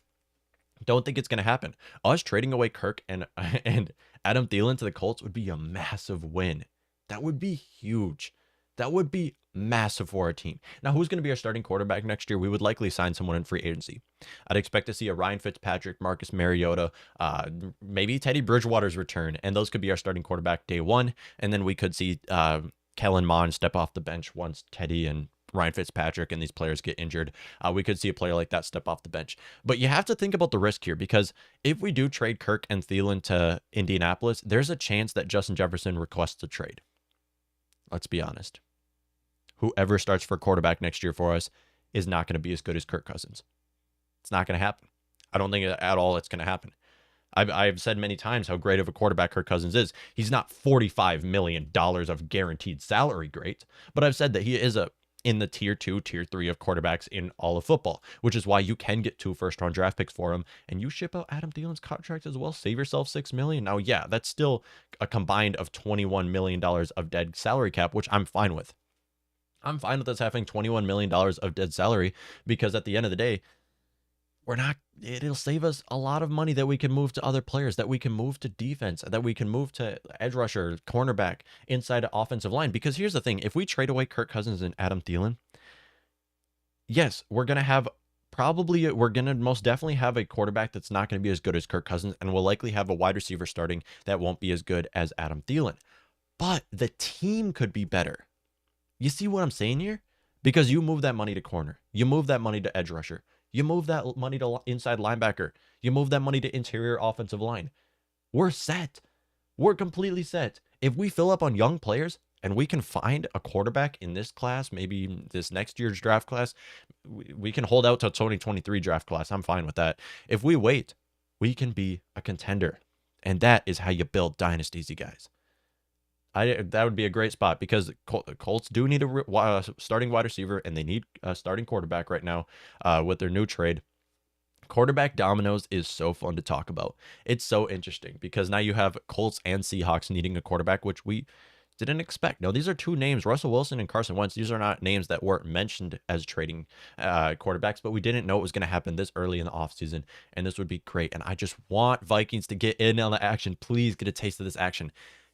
Don't think it's going to happen. Us trading away Kirk and Adam Thielen to the Colts would be a massive win. That would be huge. That would be massive for our team. Now, who's going to be our starting quarterback next year? We would likely sign someone in free agency. I'd expect to see a Ryan Fitzpatrick, Marcus Mariota, maybe Teddy Bridgewater's return, and those could be our starting quarterback day one. And then we could see Kellen Mond step off the bench once Teddy and Ryan Fitzpatrick and these players get injured. We could see a player like that step off the bench. But you have to think about the risk here because if we do trade Kirk and Thielen to Indianapolis, there's a chance that Justin Jefferson requests a trade. Let's be honest. Whoever starts for quarterback next year for us is not going to be as good as Kirk Cousins. It's not going to happen. I don't think at all it's going to happen. I've said many times how great of a quarterback Kirk Cousins is. He's not $45 million of guaranteed salary great, but I've said that he is a in the tier 2, tier 3 of quarterbacks in all of football, which is why you can get 2 first-round draft picks for him, and you ship out Adam Thielen's contract as well. Save yourself $6 million. Now, yeah, that's still a combined of $21 million of dead salary cap, which I'm fine with. I'm fine with us having $21 million of dead salary because at the end of the day, it'll save us a lot of money that we can move to other players, that we can move to defense, that we can move to edge rusher, cornerback, inside offensive line. Because here's the thing, if we trade away Kirk Cousins and Adam Thielen, yes, we're going to most definitely have a quarterback that's not going to be as good as Kirk Cousins, and we'll likely have a wide receiver starting that won't be as good as Adam Thielen. But the team could be better. You see what I'm saying here? Because you move that money to corner. You move that money to edge rusher. You move that money to inside linebacker. You move that money to interior offensive line. We're set. We're completely set. If we fill up on young players and we can find a quarterback in this class, maybe this next year's draft class, we can hold out to 2023 draft class. I'm fine with that. If we wait, we can be a contender. And that is how you build dynasties, you guys. That would be a great spot because Colts do need a starting wide receiver and they need a starting quarterback right now with their new trade. Quarterback dominoes is so fun to talk about. It's so interesting because now you have Colts and Seahawks needing a quarterback, which we didn't expect. No, these are 2 names, Russell Wilson and Carson Wentz. These are not names that weren't mentioned as trading quarterbacks, but we didn't know it was going to happen this early in the offseason, and this would be great. And I just want Vikings to get in on the action. Please get a taste of this action.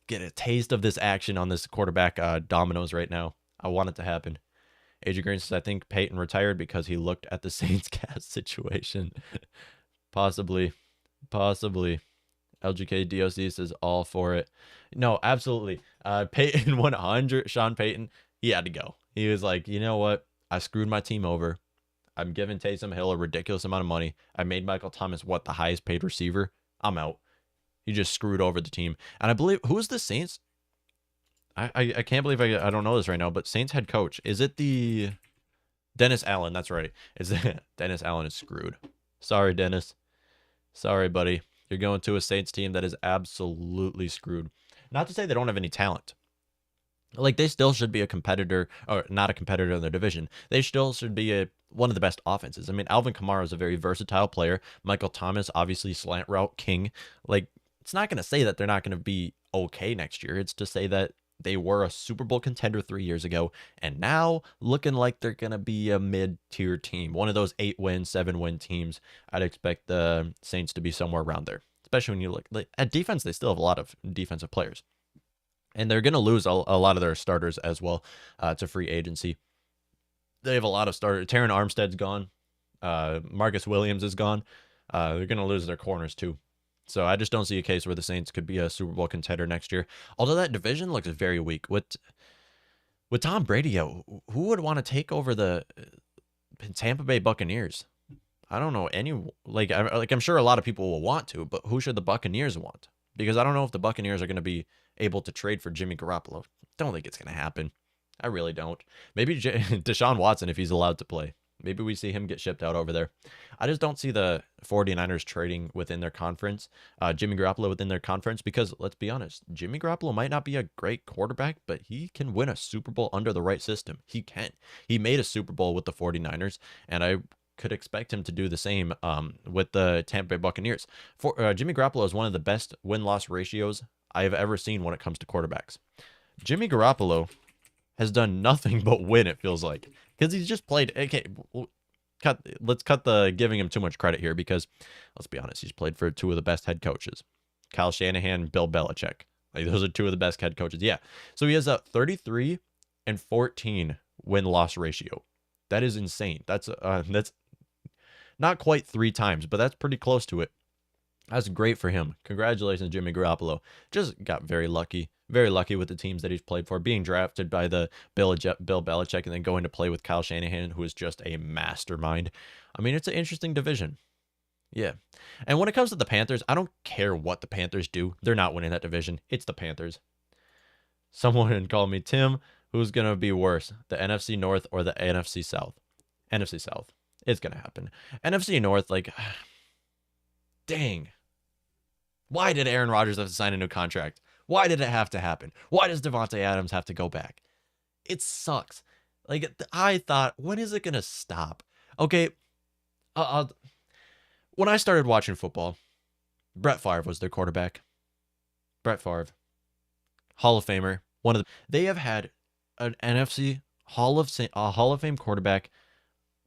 Get a taste of this action on this quarterback dominoes right now. I want it to happen. AJ Green says, I think Peyton retired because he looked at the Saints cast situation. Possibly. LGK DOC says all for it. No, absolutely. Peyton 100, Sean Payton, he had to go. He was like, you know what? I screwed my team over. I'm giving Taysom Hill a ridiculous amount of money. I made Michael Thomas, the highest paid receiver? I'm out. He just screwed over the team. And I believe, who's the Saints? I can't believe I don't know this right now, but Saints head coach. Is it the Dennis Allen? That's right. Dennis Allen is screwed. Sorry, Dennis. Sorry, buddy. You're going to a Saints team that is absolutely screwed. Not to say they don't have any talent. Like, they still should be a competitor, or not a competitor in their division. They still should be one of the best offenses. I mean, Alvin Kamara is a very versatile player. Michael Thomas, obviously slant route king. Like, it's not going to say that they're not going to be okay next year. It's to say that they were a Super Bowl contender 3 years ago, and now looking like they're going to be a mid-tier team. One of those 8-win, 7-win teams. I'd expect the Saints to be somewhere around there, especially when you look at defense. They still have a lot of defensive players, and they're going to lose a lot of their starters as well to free agency. They have a lot of starters. Taron Armstead's gone. Marcus Williams is gone. They're going to lose their corners too. So I just don't see a case where the Saints could be a Super Bowl contender next year. Although that division looks very weak. With Tom Brady, who would want to take over the Tampa Bay Buccaneers? I don't know I'm sure a lot of people will want to, but who should the Buccaneers want? Because I don't know if the Buccaneers are going to be able to trade for Jimmy Garoppolo. Don't think it's going to happen. I really don't. Maybe Deshaun Watson if he's allowed to play. Maybe we see him get shipped out over there. I just don't see the 49ers trading within their conference, Jimmy Garoppolo within their conference, because let's be honest, Jimmy Garoppolo might not be a great quarterback, but he can win a Super Bowl under the right system. He can. He made a Super Bowl with the 49ers, and I could expect him to do the same with the Tampa Bay Buccaneers. Jimmy Garoppolo is one of the best win-loss ratios I have ever seen when it comes to quarterbacks. Jimmy Garoppolo has done nothing but win, it feels like. Because he's just played. Okay, let's cut the giving him too much credit here, because let's be honest, he's played for 2 of the best head coaches, Kyle Shanahan, Bill Belichick. Like, those are 2 of the best head coaches. Yeah. So he has a 33-14 win-loss ratio. That is insane. That's not quite 3 times, but that's pretty close to it. That's great for him. Congratulations, Jimmy Garoppolo. Just got very lucky with the teams that he's played for, being drafted by the Bill Belichick and then going to play with Kyle Shanahan, who is just a mastermind. I mean, it's an interesting division. Yeah. And when it comes to the Panthers, I don't care what the Panthers do. They're not winning that division. It's the Panthers. Someone called me, Tim, who's going to be worse, the NFC North or the NFC South? NFC South. It's going to happen. NFC North, dang. Why did Aaron Rodgers have to sign a new contract? Why did it have to happen? Why does Devontae Adams have to go back? It sucks. Like, I thought, when is it going to stop? Okay, when I started watching football, Brett Favre was their quarterback. Brett Favre, Hall of Famer. They have had an NFC Hall of Fame quarterback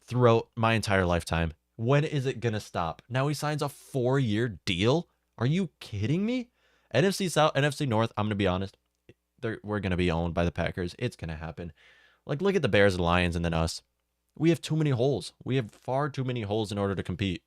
throughout my entire lifetime. When is it going to stop? Now he signs a 4-year deal? Are you kidding me? NFC South, NFC North, I'm going to be honest. We're going to be owned by the Packers. It's going to happen. Like, look at the Bears and Lions and then us. We have too many holes. We have far too many holes in order to compete.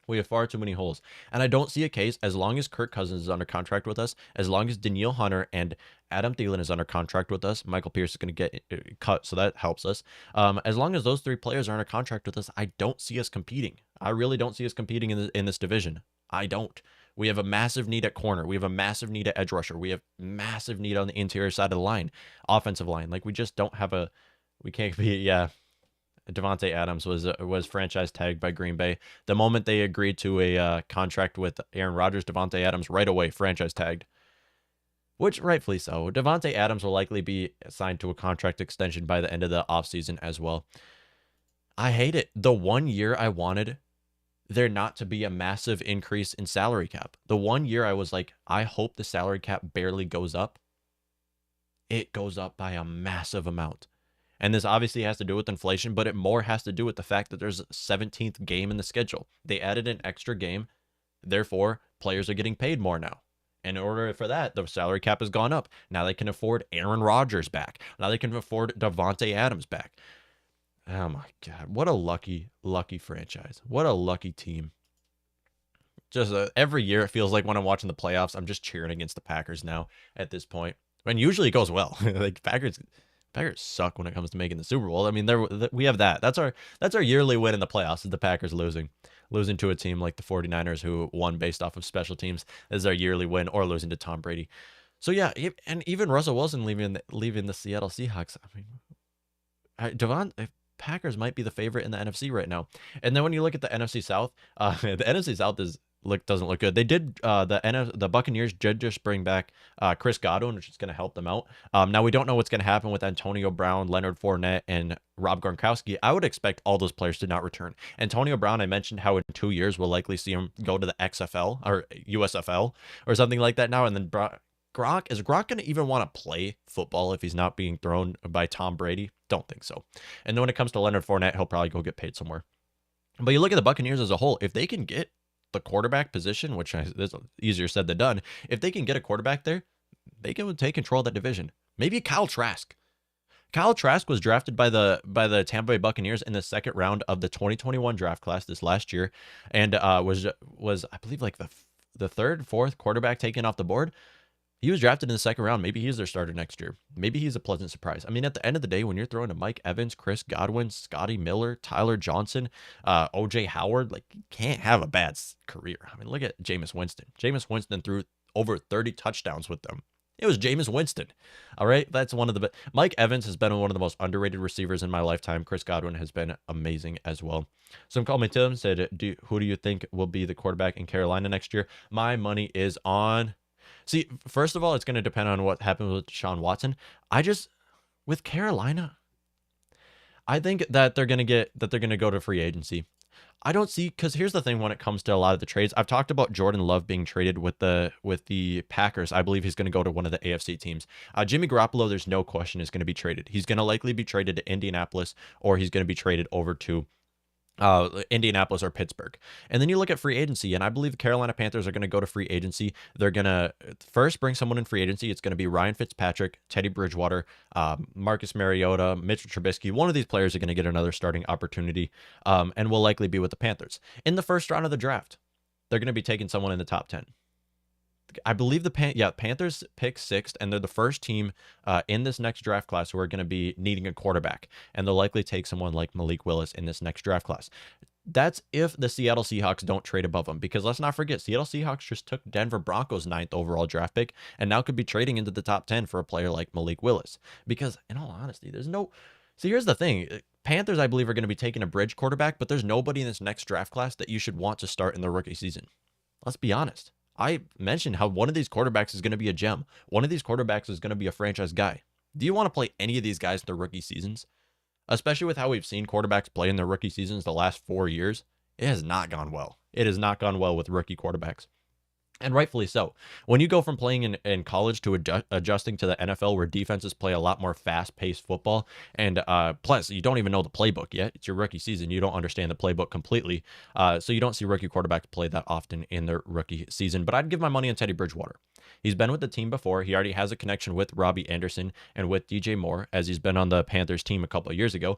We have far too many holes. And I don't see a case, as long as Kirk Cousins is under contract with us, as long as Danielle Hunter and Adam Thielen is under contract with us, Michael Pierce is going to get cut, so that helps us. As long as those 3 players are under contract with us, I don't see us competing. I really don't see us competing in this division. I don't. We have a massive need at corner. We have a massive need at edge rusher. We have massive need on the interior side of the line, offensive line. Like, we just don't have we can't be, yeah. Davante Adams was franchise tagged by Green Bay. The moment they agreed to a contract with Aaron Rodgers, Davante Adams right away franchise tagged, which rightfully so. Davante Adams will likely be assigned to a contract extension by the end of the offseason as well. I hate it. The 1 year I wanted there not to be a massive increase in salary cap. The 1 year I was like, I hope the salary cap barely goes up. It goes up by a massive amount. And this obviously has to do with inflation, but it more has to do with the fact that there's a 17th game in the schedule. They added an extra game. Therefore, players are getting paid more now. And in order for that, the salary cap has gone up. Now they can afford Aaron Rodgers back. Now they can afford Davante Adams back. Oh my God. What a lucky, lucky franchise. What a lucky team. Just every year, it feels like when I'm watching the playoffs, I'm just cheering against the Packers now at this point. And usually it goes well. Like, Packers suck when it comes to making the Super Bowl. I mean, we have that. That's our yearly win in the playoffs, is the Packers losing to a team like the 49ers, who won based off of special teams. This is our yearly win, or losing to Tom Brady. So yeah, and even Russell Wilson leaving the Seattle Seahawks. I mean, Packers might be the favorite in the NFC right now. And then when you look at the NFC South, the NFC South doesn't look good. They did the Buccaneers did just bring back Chris Godwin, which is going to help them out. Now we don't know what's going to happen with Antonio Brown, Leonard Fournette, and Rob Gronkowski. I would expect all those players to not return. Antonio Brown, I mentioned how in 2 years we'll likely see him go to the XFL or USFL or something like that now. And then Gronk, is Gronk going to even want to play football if he's not being thrown by Tom Brady? Don't think so. And then when it comes to Leonard Fournette, he'll probably go get paid somewhere. But you look at the Buccaneers as a whole, if they can get the quarterback position, which is easier said than done, if they can get a quarterback there, they can take control of that division. Maybe Kyle Trask. Kyle Trask was drafted by the Tampa Bay Buccaneers in the second round of the 2021 draft class this last year, and was I believe like the third, fourth quarterback taken off the board. He was drafted in the second round. Maybe he's their starter next year. Maybe he's a pleasant surprise. I mean, at the end of the day, when you're throwing to Mike Evans, Chris Godwin, Scotty Miller, Tyler Johnson, O.J. Howard, like, you can't have a bad career. I mean, look at Jameis Winston. Jameis Winston threw over 30 touchdowns with them. It was Jameis Winston. All right, that's one of the Mike Evans has been one of the most underrated receivers in my lifetime. Chris Godwin has been amazing as well. Some called me Tim, said, who do you think will be the quarterback in Carolina next year? My money is on... See, first of all, it's going to depend on what happens with Deshaun Watson. With Carolina, I think that they're going to go to free agency. I don't see, because here's the thing when it comes to a lot of the trades. I've talked about Jordan Love being traded with the Packers. I believe he's going to go to one of the AFC teams. Jimmy Garoppolo, there's no question, is going to be traded. He's going to likely be traded to Indianapolis, or he's going to be traded over to Indianapolis or Pittsburgh. And then you look at free agency, and I believe the Carolina Panthers are going to go to free agency. They're going to first bring someone in free agency. It's going to be Ryan Fitzpatrick, Teddy Bridgewater, Marcus Mariota, Mitchell Trubisky. One of these players are going to get another starting opportunity, and will likely be with the Panthers. In the first round of the draft, they're going to be taking someone in the top 10. I believe Panthers pick 6th, and they're the first team in this next draft class who are going to be needing a quarterback, and they'll likely take someone like Malik Willis in this next draft class. That's if the Seattle Seahawks don't trade above them, because let's not forget, Seattle Seahawks just took Denver Broncos' 9th overall draft pick, and now could be trading into the top 10 for a player like Malik Willis. Because in all honesty, see, here's the thing. Panthers, I believe, are going to be taking a bridge quarterback, but there's nobody in this next draft class that you should want to start in the rookie season. Let's be honest. I mentioned how one of these quarterbacks is going to be a gem. One of these quarterbacks is going to be a franchise guy. Do you want to play any of these guys in their rookie seasons? especially with how we've seen quarterbacks play in their rookie seasons the last 4 years. It has not gone well. It has not gone well with rookie quarterbacks. And rightfully so. When you go from playing in college to adjusting to the NFL, where defenses play a lot more fast-paced football, and plus you don't even know the playbook yet. It's your rookie season. You don't understand the playbook completely, so you don't see rookie quarterbacks play that often in their rookie season. But I'd give my money on Teddy Bridgewater. He's been with the team before. He already has a connection with Robbie Anderson and with DJ Moore, as he's been on the Panthers team a couple of years ago.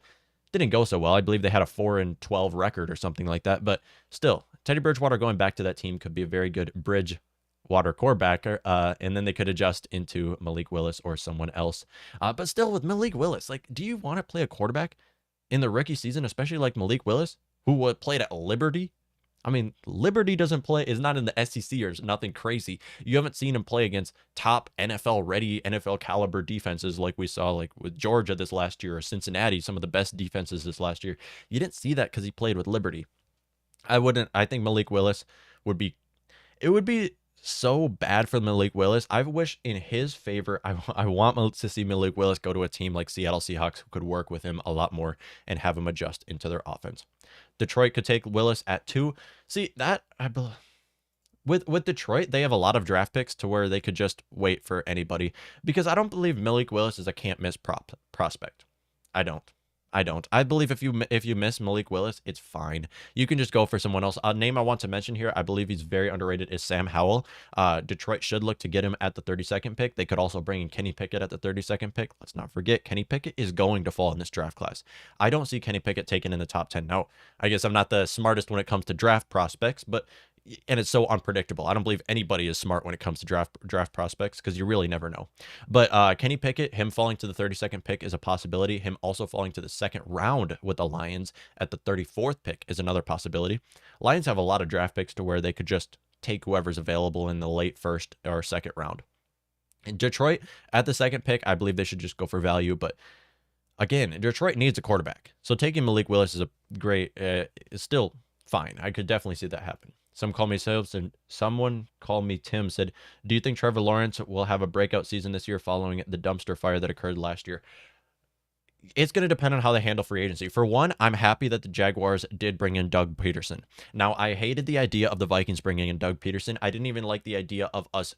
Didn't go so well. I believe they had a 4-12 record or something like that. But still, Teddy Bridgewater going back to that team could be a very good Bridgewater quarterback, and then they could adjust into Malik Willis or someone else. But still, with Malik Willis, like, do you want to play a quarterback in the rookie season, especially like Malik Willis, who played at Liberty? I mean, Liberty is not in the SEC or nothing crazy. You haven't seen him play against top NFL ready, NFL caliber defenses like we saw like with Georgia this last year, or Cincinnati, some of the best defenses this last year. You didn't see that because he played with Liberty. I think Malik Willis would be so bad for Malik Willis. I wish in his favor, I want to see Malik Willis go to a team like Seattle Seahawks, who could work with him a lot more and have him adjust into their offense. Detroit could take Willis at 2. See, that with Detroit, they have a lot of draft picks to where they could just wait for anybody, because I don't believe Malik Willis is a can't miss prospect. I don't. I believe if you miss Malik Willis, it's fine. You can just go for someone else. A name I want to mention here, I believe he's very underrated, is Sam Howell. Detroit should look to get him at the 32nd pick. They could also bring in Kenny Pickett at the 32nd pick. Let's not forget, Kenny Pickett is going to fall in this draft class. I don't see Kenny Pickett taken in the top 10. Now, I guess I'm not the smartest when it comes to draft prospects, and it's so unpredictable. I don't believe anybody is smart when it comes to draft prospects, because you really never know. But Kenny Pickett, him falling to the 32nd pick is a possibility. Him also falling to the second round with the Lions at the 34th pick is another possibility. Lions have a lot of draft picks to where they could just take whoever's available in the late first or second round. In Detroit, at the second pick, I believe they should just go for value. But again, Detroit needs a quarterback. So taking Malik Willis is is still fine. I could definitely see that happen. Someone called me Tim, said, do you think Trevor Lawrence will have a breakout season this year following the dumpster fire that occurred last year? It's going to depend on how they handle free agency. For one, I'm happy that the Jaguars did bring in Doug Peterson. Now, I hated the idea of the Vikings bringing in Doug Peterson. I didn't even like the idea of us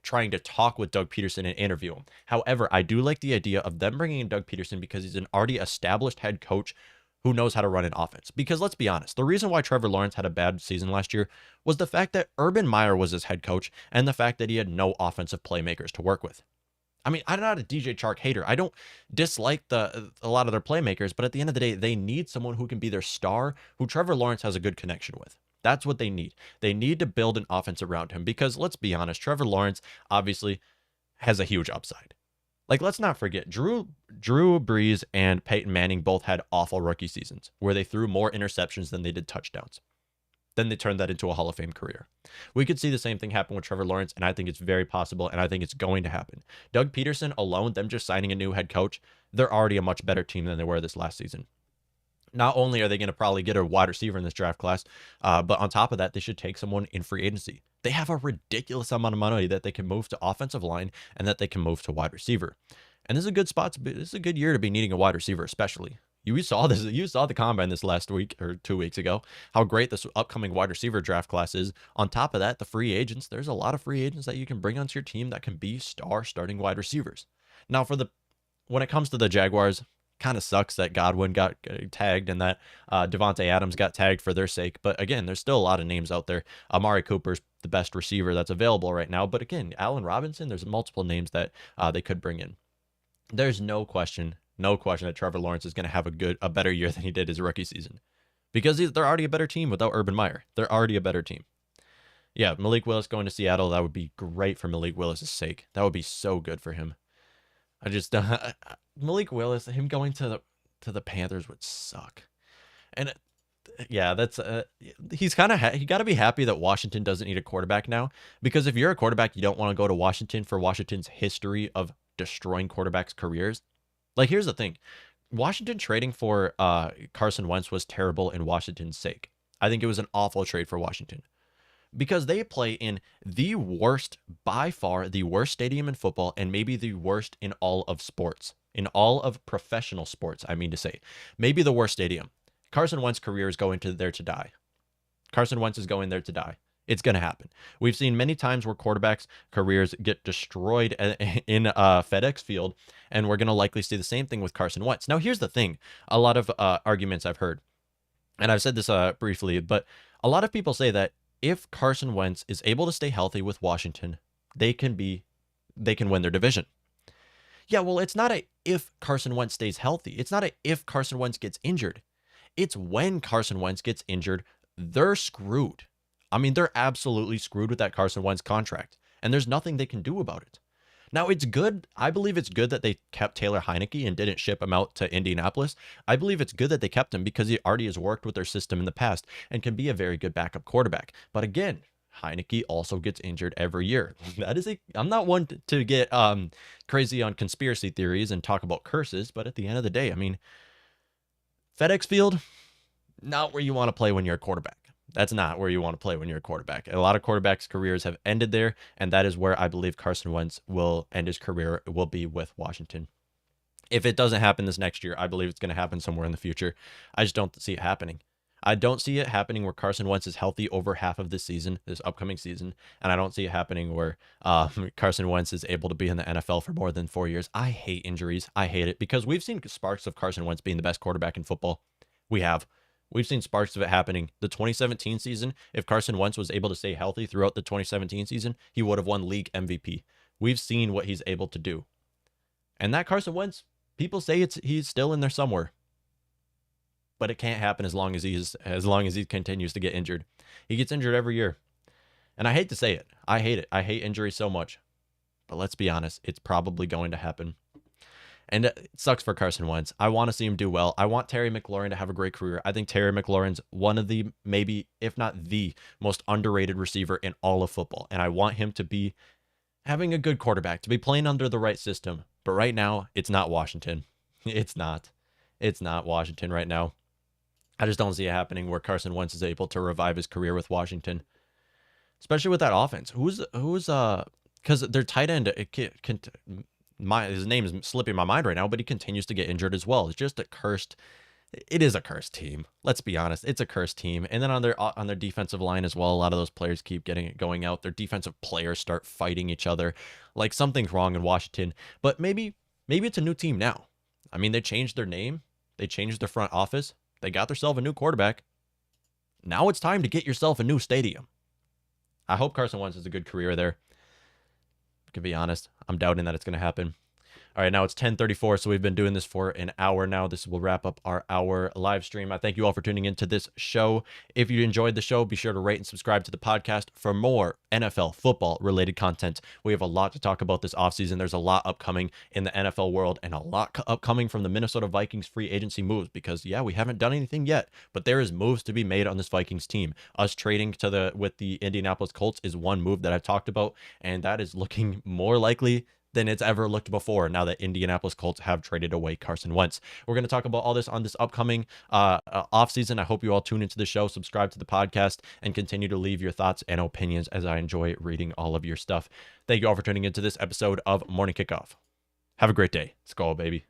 trying to talk with Doug Peterson and interview him. However, I do like the idea of them bringing in Doug Peterson because he's an already established head coach who knows how to run an offense. Because let's be honest, the reason why Trevor Lawrence had a bad season last year was the fact that Urban Meyer was his head coach and the fact that he had no offensive playmakers to work with. I mean, I'm not a DJ Chark hater. I don't dislike a lot of their playmakers, but at the end of the day, they need someone who can be their star, who Trevor Lawrence has a good connection with. That's what they need. They need to build an offense around him, because let's be honest, Trevor Lawrence obviously has a huge upside. Like, let's not forget, Drew Brees and Peyton Manning both had awful rookie seasons where they threw more interceptions than they did touchdowns. Then they turned that into a Hall of Fame career. We could see the same thing happen with Trevor Lawrence, and I think it's very possible, and I think it's going to happen. Doug Peterson alone, them just signing a new head coach, they're already a much better team than they were this last season. Not only are they going to probably get a wide receiver in this draft class, but on top of that, they should take someone in free agency. They have a ridiculous amount of money that they can move to offensive line and that they can move to wide receiver. And this is a good spot. This is a good year to be needing a wide receiver, especially. You saw this. You saw the combine this last week or 2 weeks ago, how great this upcoming wide receiver draft class is. On top of that, the free agents, there's a lot of free agents that you can bring onto your team that can be starting wide receivers. Now, when it comes to the Jaguars, kind of sucks that Godwin got tagged and that Devontae Adams got tagged for their sake. But again, there's still a lot of names out there. Amari Cooper's the best receiver that's available right now. But again, Allen Robinson, there's multiple names that they could bring in. There's no question that Trevor Lawrence is going to have a better year than he did his rookie season, because they're already a better team without Urban Meyer. They're already a better team. Yeah, Malik Willis going to Seattle, that would be great for Malik Willis' sake. That would be so good for him. Malik Willis, him going to the Panthers would suck. And yeah, he's got to be happy that Washington doesn't need a quarterback now, because if you're a quarterback, you don't want to go to Washington for Washington's history of destroying quarterbacks' careers. Like, here's the thing. Washington trading for Carson Wentz was terrible in Washington's sake. I think it was an awful trade for Washington, because they play in by far the worst stadium in football, and maybe the worst in all of sports in all of professional sports, I mean to say. Maybe the worst stadium. Carson Wentz's career is going to there to die. Carson Wentz is going there to die. It's going to happen. We've seen many times where quarterbacks' careers get destroyed in FedEx Field, and we're going to likely see the same thing with Carson Wentz. Now, here's the thing. A lot of arguments I've heard, and I've said this briefly, but a lot of people say that if Carson Wentz is able to stay healthy with Washington, they can win their division. Yeah, well, it's not a if Carson Wentz stays healthy. It's not a if Carson Wentz gets injured. It's when Carson Wentz gets injured, they're screwed. I mean, they're absolutely screwed with that Carson Wentz contract, and there's nothing they can do about it. Now, it's good. I believe it's good that they kept Taylor Heineke and didn't ship him out to Indianapolis. I believe it's good that they kept him because he already has worked with their system in the past and can be a very good backup quarterback. But again, Heineke also gets injured every year. I'm not one to get crazy on conspiracy theories and talk about curses, but at the end of the day, I mean, FedEx Field, not where you want to play when you're a quarterback. That's not where you want to play when you're a quarterback. A lot of quarterbacks' careers have ended there, and that is where I believe Carson Wentz will end his career, will be with Washington. If it doesn't happen this next year, I believe it's going to happen somewhere in the future. I just don't see it happening. I don't see it happening where Carson Wentz is healthy over half of this season, this upcoming season, and I don't see it happening where Carson Wentz is able to be in the NFL for more than 4 years. I hate injuries. I hate it because we've seen sparks of Carson Wentz being the best quarterback in football. We've seen sparks of it happening. The 2017 season, if Carson Wentz was able to stay healthy throughout the 2017 season, he would have won league MVP. We've seen what he's able to do. And that Carson Wentz, people say he's still in there somewhere. But it can't happen as long as he continues to get injured. He gets injured every year. And I hate to say it. I hate it. I hate injury so much. But let's be honest, it's probably going to happen. And it sucks for Carson Wentz. I want to see him do well. I want Terry McLaurin to have a great career. I think Terry McLaurin's one of the, maybe, if not the most underrated receiver in all of football. And I want him to be having a good quarterback, to be playing under the right system. But right now, it's not Washington. It's not. It's not Washington right now. I just don't see it happening where Carson Wentz is able to revive his career with Washington. Especially with that offense. Because their tight end, his name is slipping my mind right now, but he continues to get injured as well. It's just it is a cursed team. Let's be honest. It's a cursed team. And then on their defensive line as well, a lot of those players keep going out. Their defensive players start fighting each other. Like something's wrong in Washington, but maybe it's a new team now. I mean, they changed their name. They changed their front office. They got themselves a new quarterback. Now it's time to get yourself a new stadium. I hope Carson Wentz has a good career there. To be honest, I'm doubting that it's going to happen. All right, now it's 10:34, so we've been doing this for an hour now. This will wrap up our hour live stream. I thank you all for tuning into this show. If you enjoyed the show, be sure to rate and subscribe to the podcast for more NFL football-related content. We have a lot to talk about this offseason. There's a lot upcoming in the NFL world and a lot upcoming from the Minnesota Vikings free agency moves because, yeah, we haven't done anything yet, but there is moves to be made on this Vikings team. Us trading with the Indianapolis Colts is one move that I've talked about, and that is looking more likely than it's ever looked before now that Indianapolis Colts have traded away Carson Wentz. We're going to talk about all this on this upcoming offseason. I hope you all tune into the show, subscribe to the podcast, and continue to leave your thoughts and opinions as I enjoy reading all of your stuff. Thank you all for tuning into this episode of Morning Kickoff. Have a great day. Let's go, baby.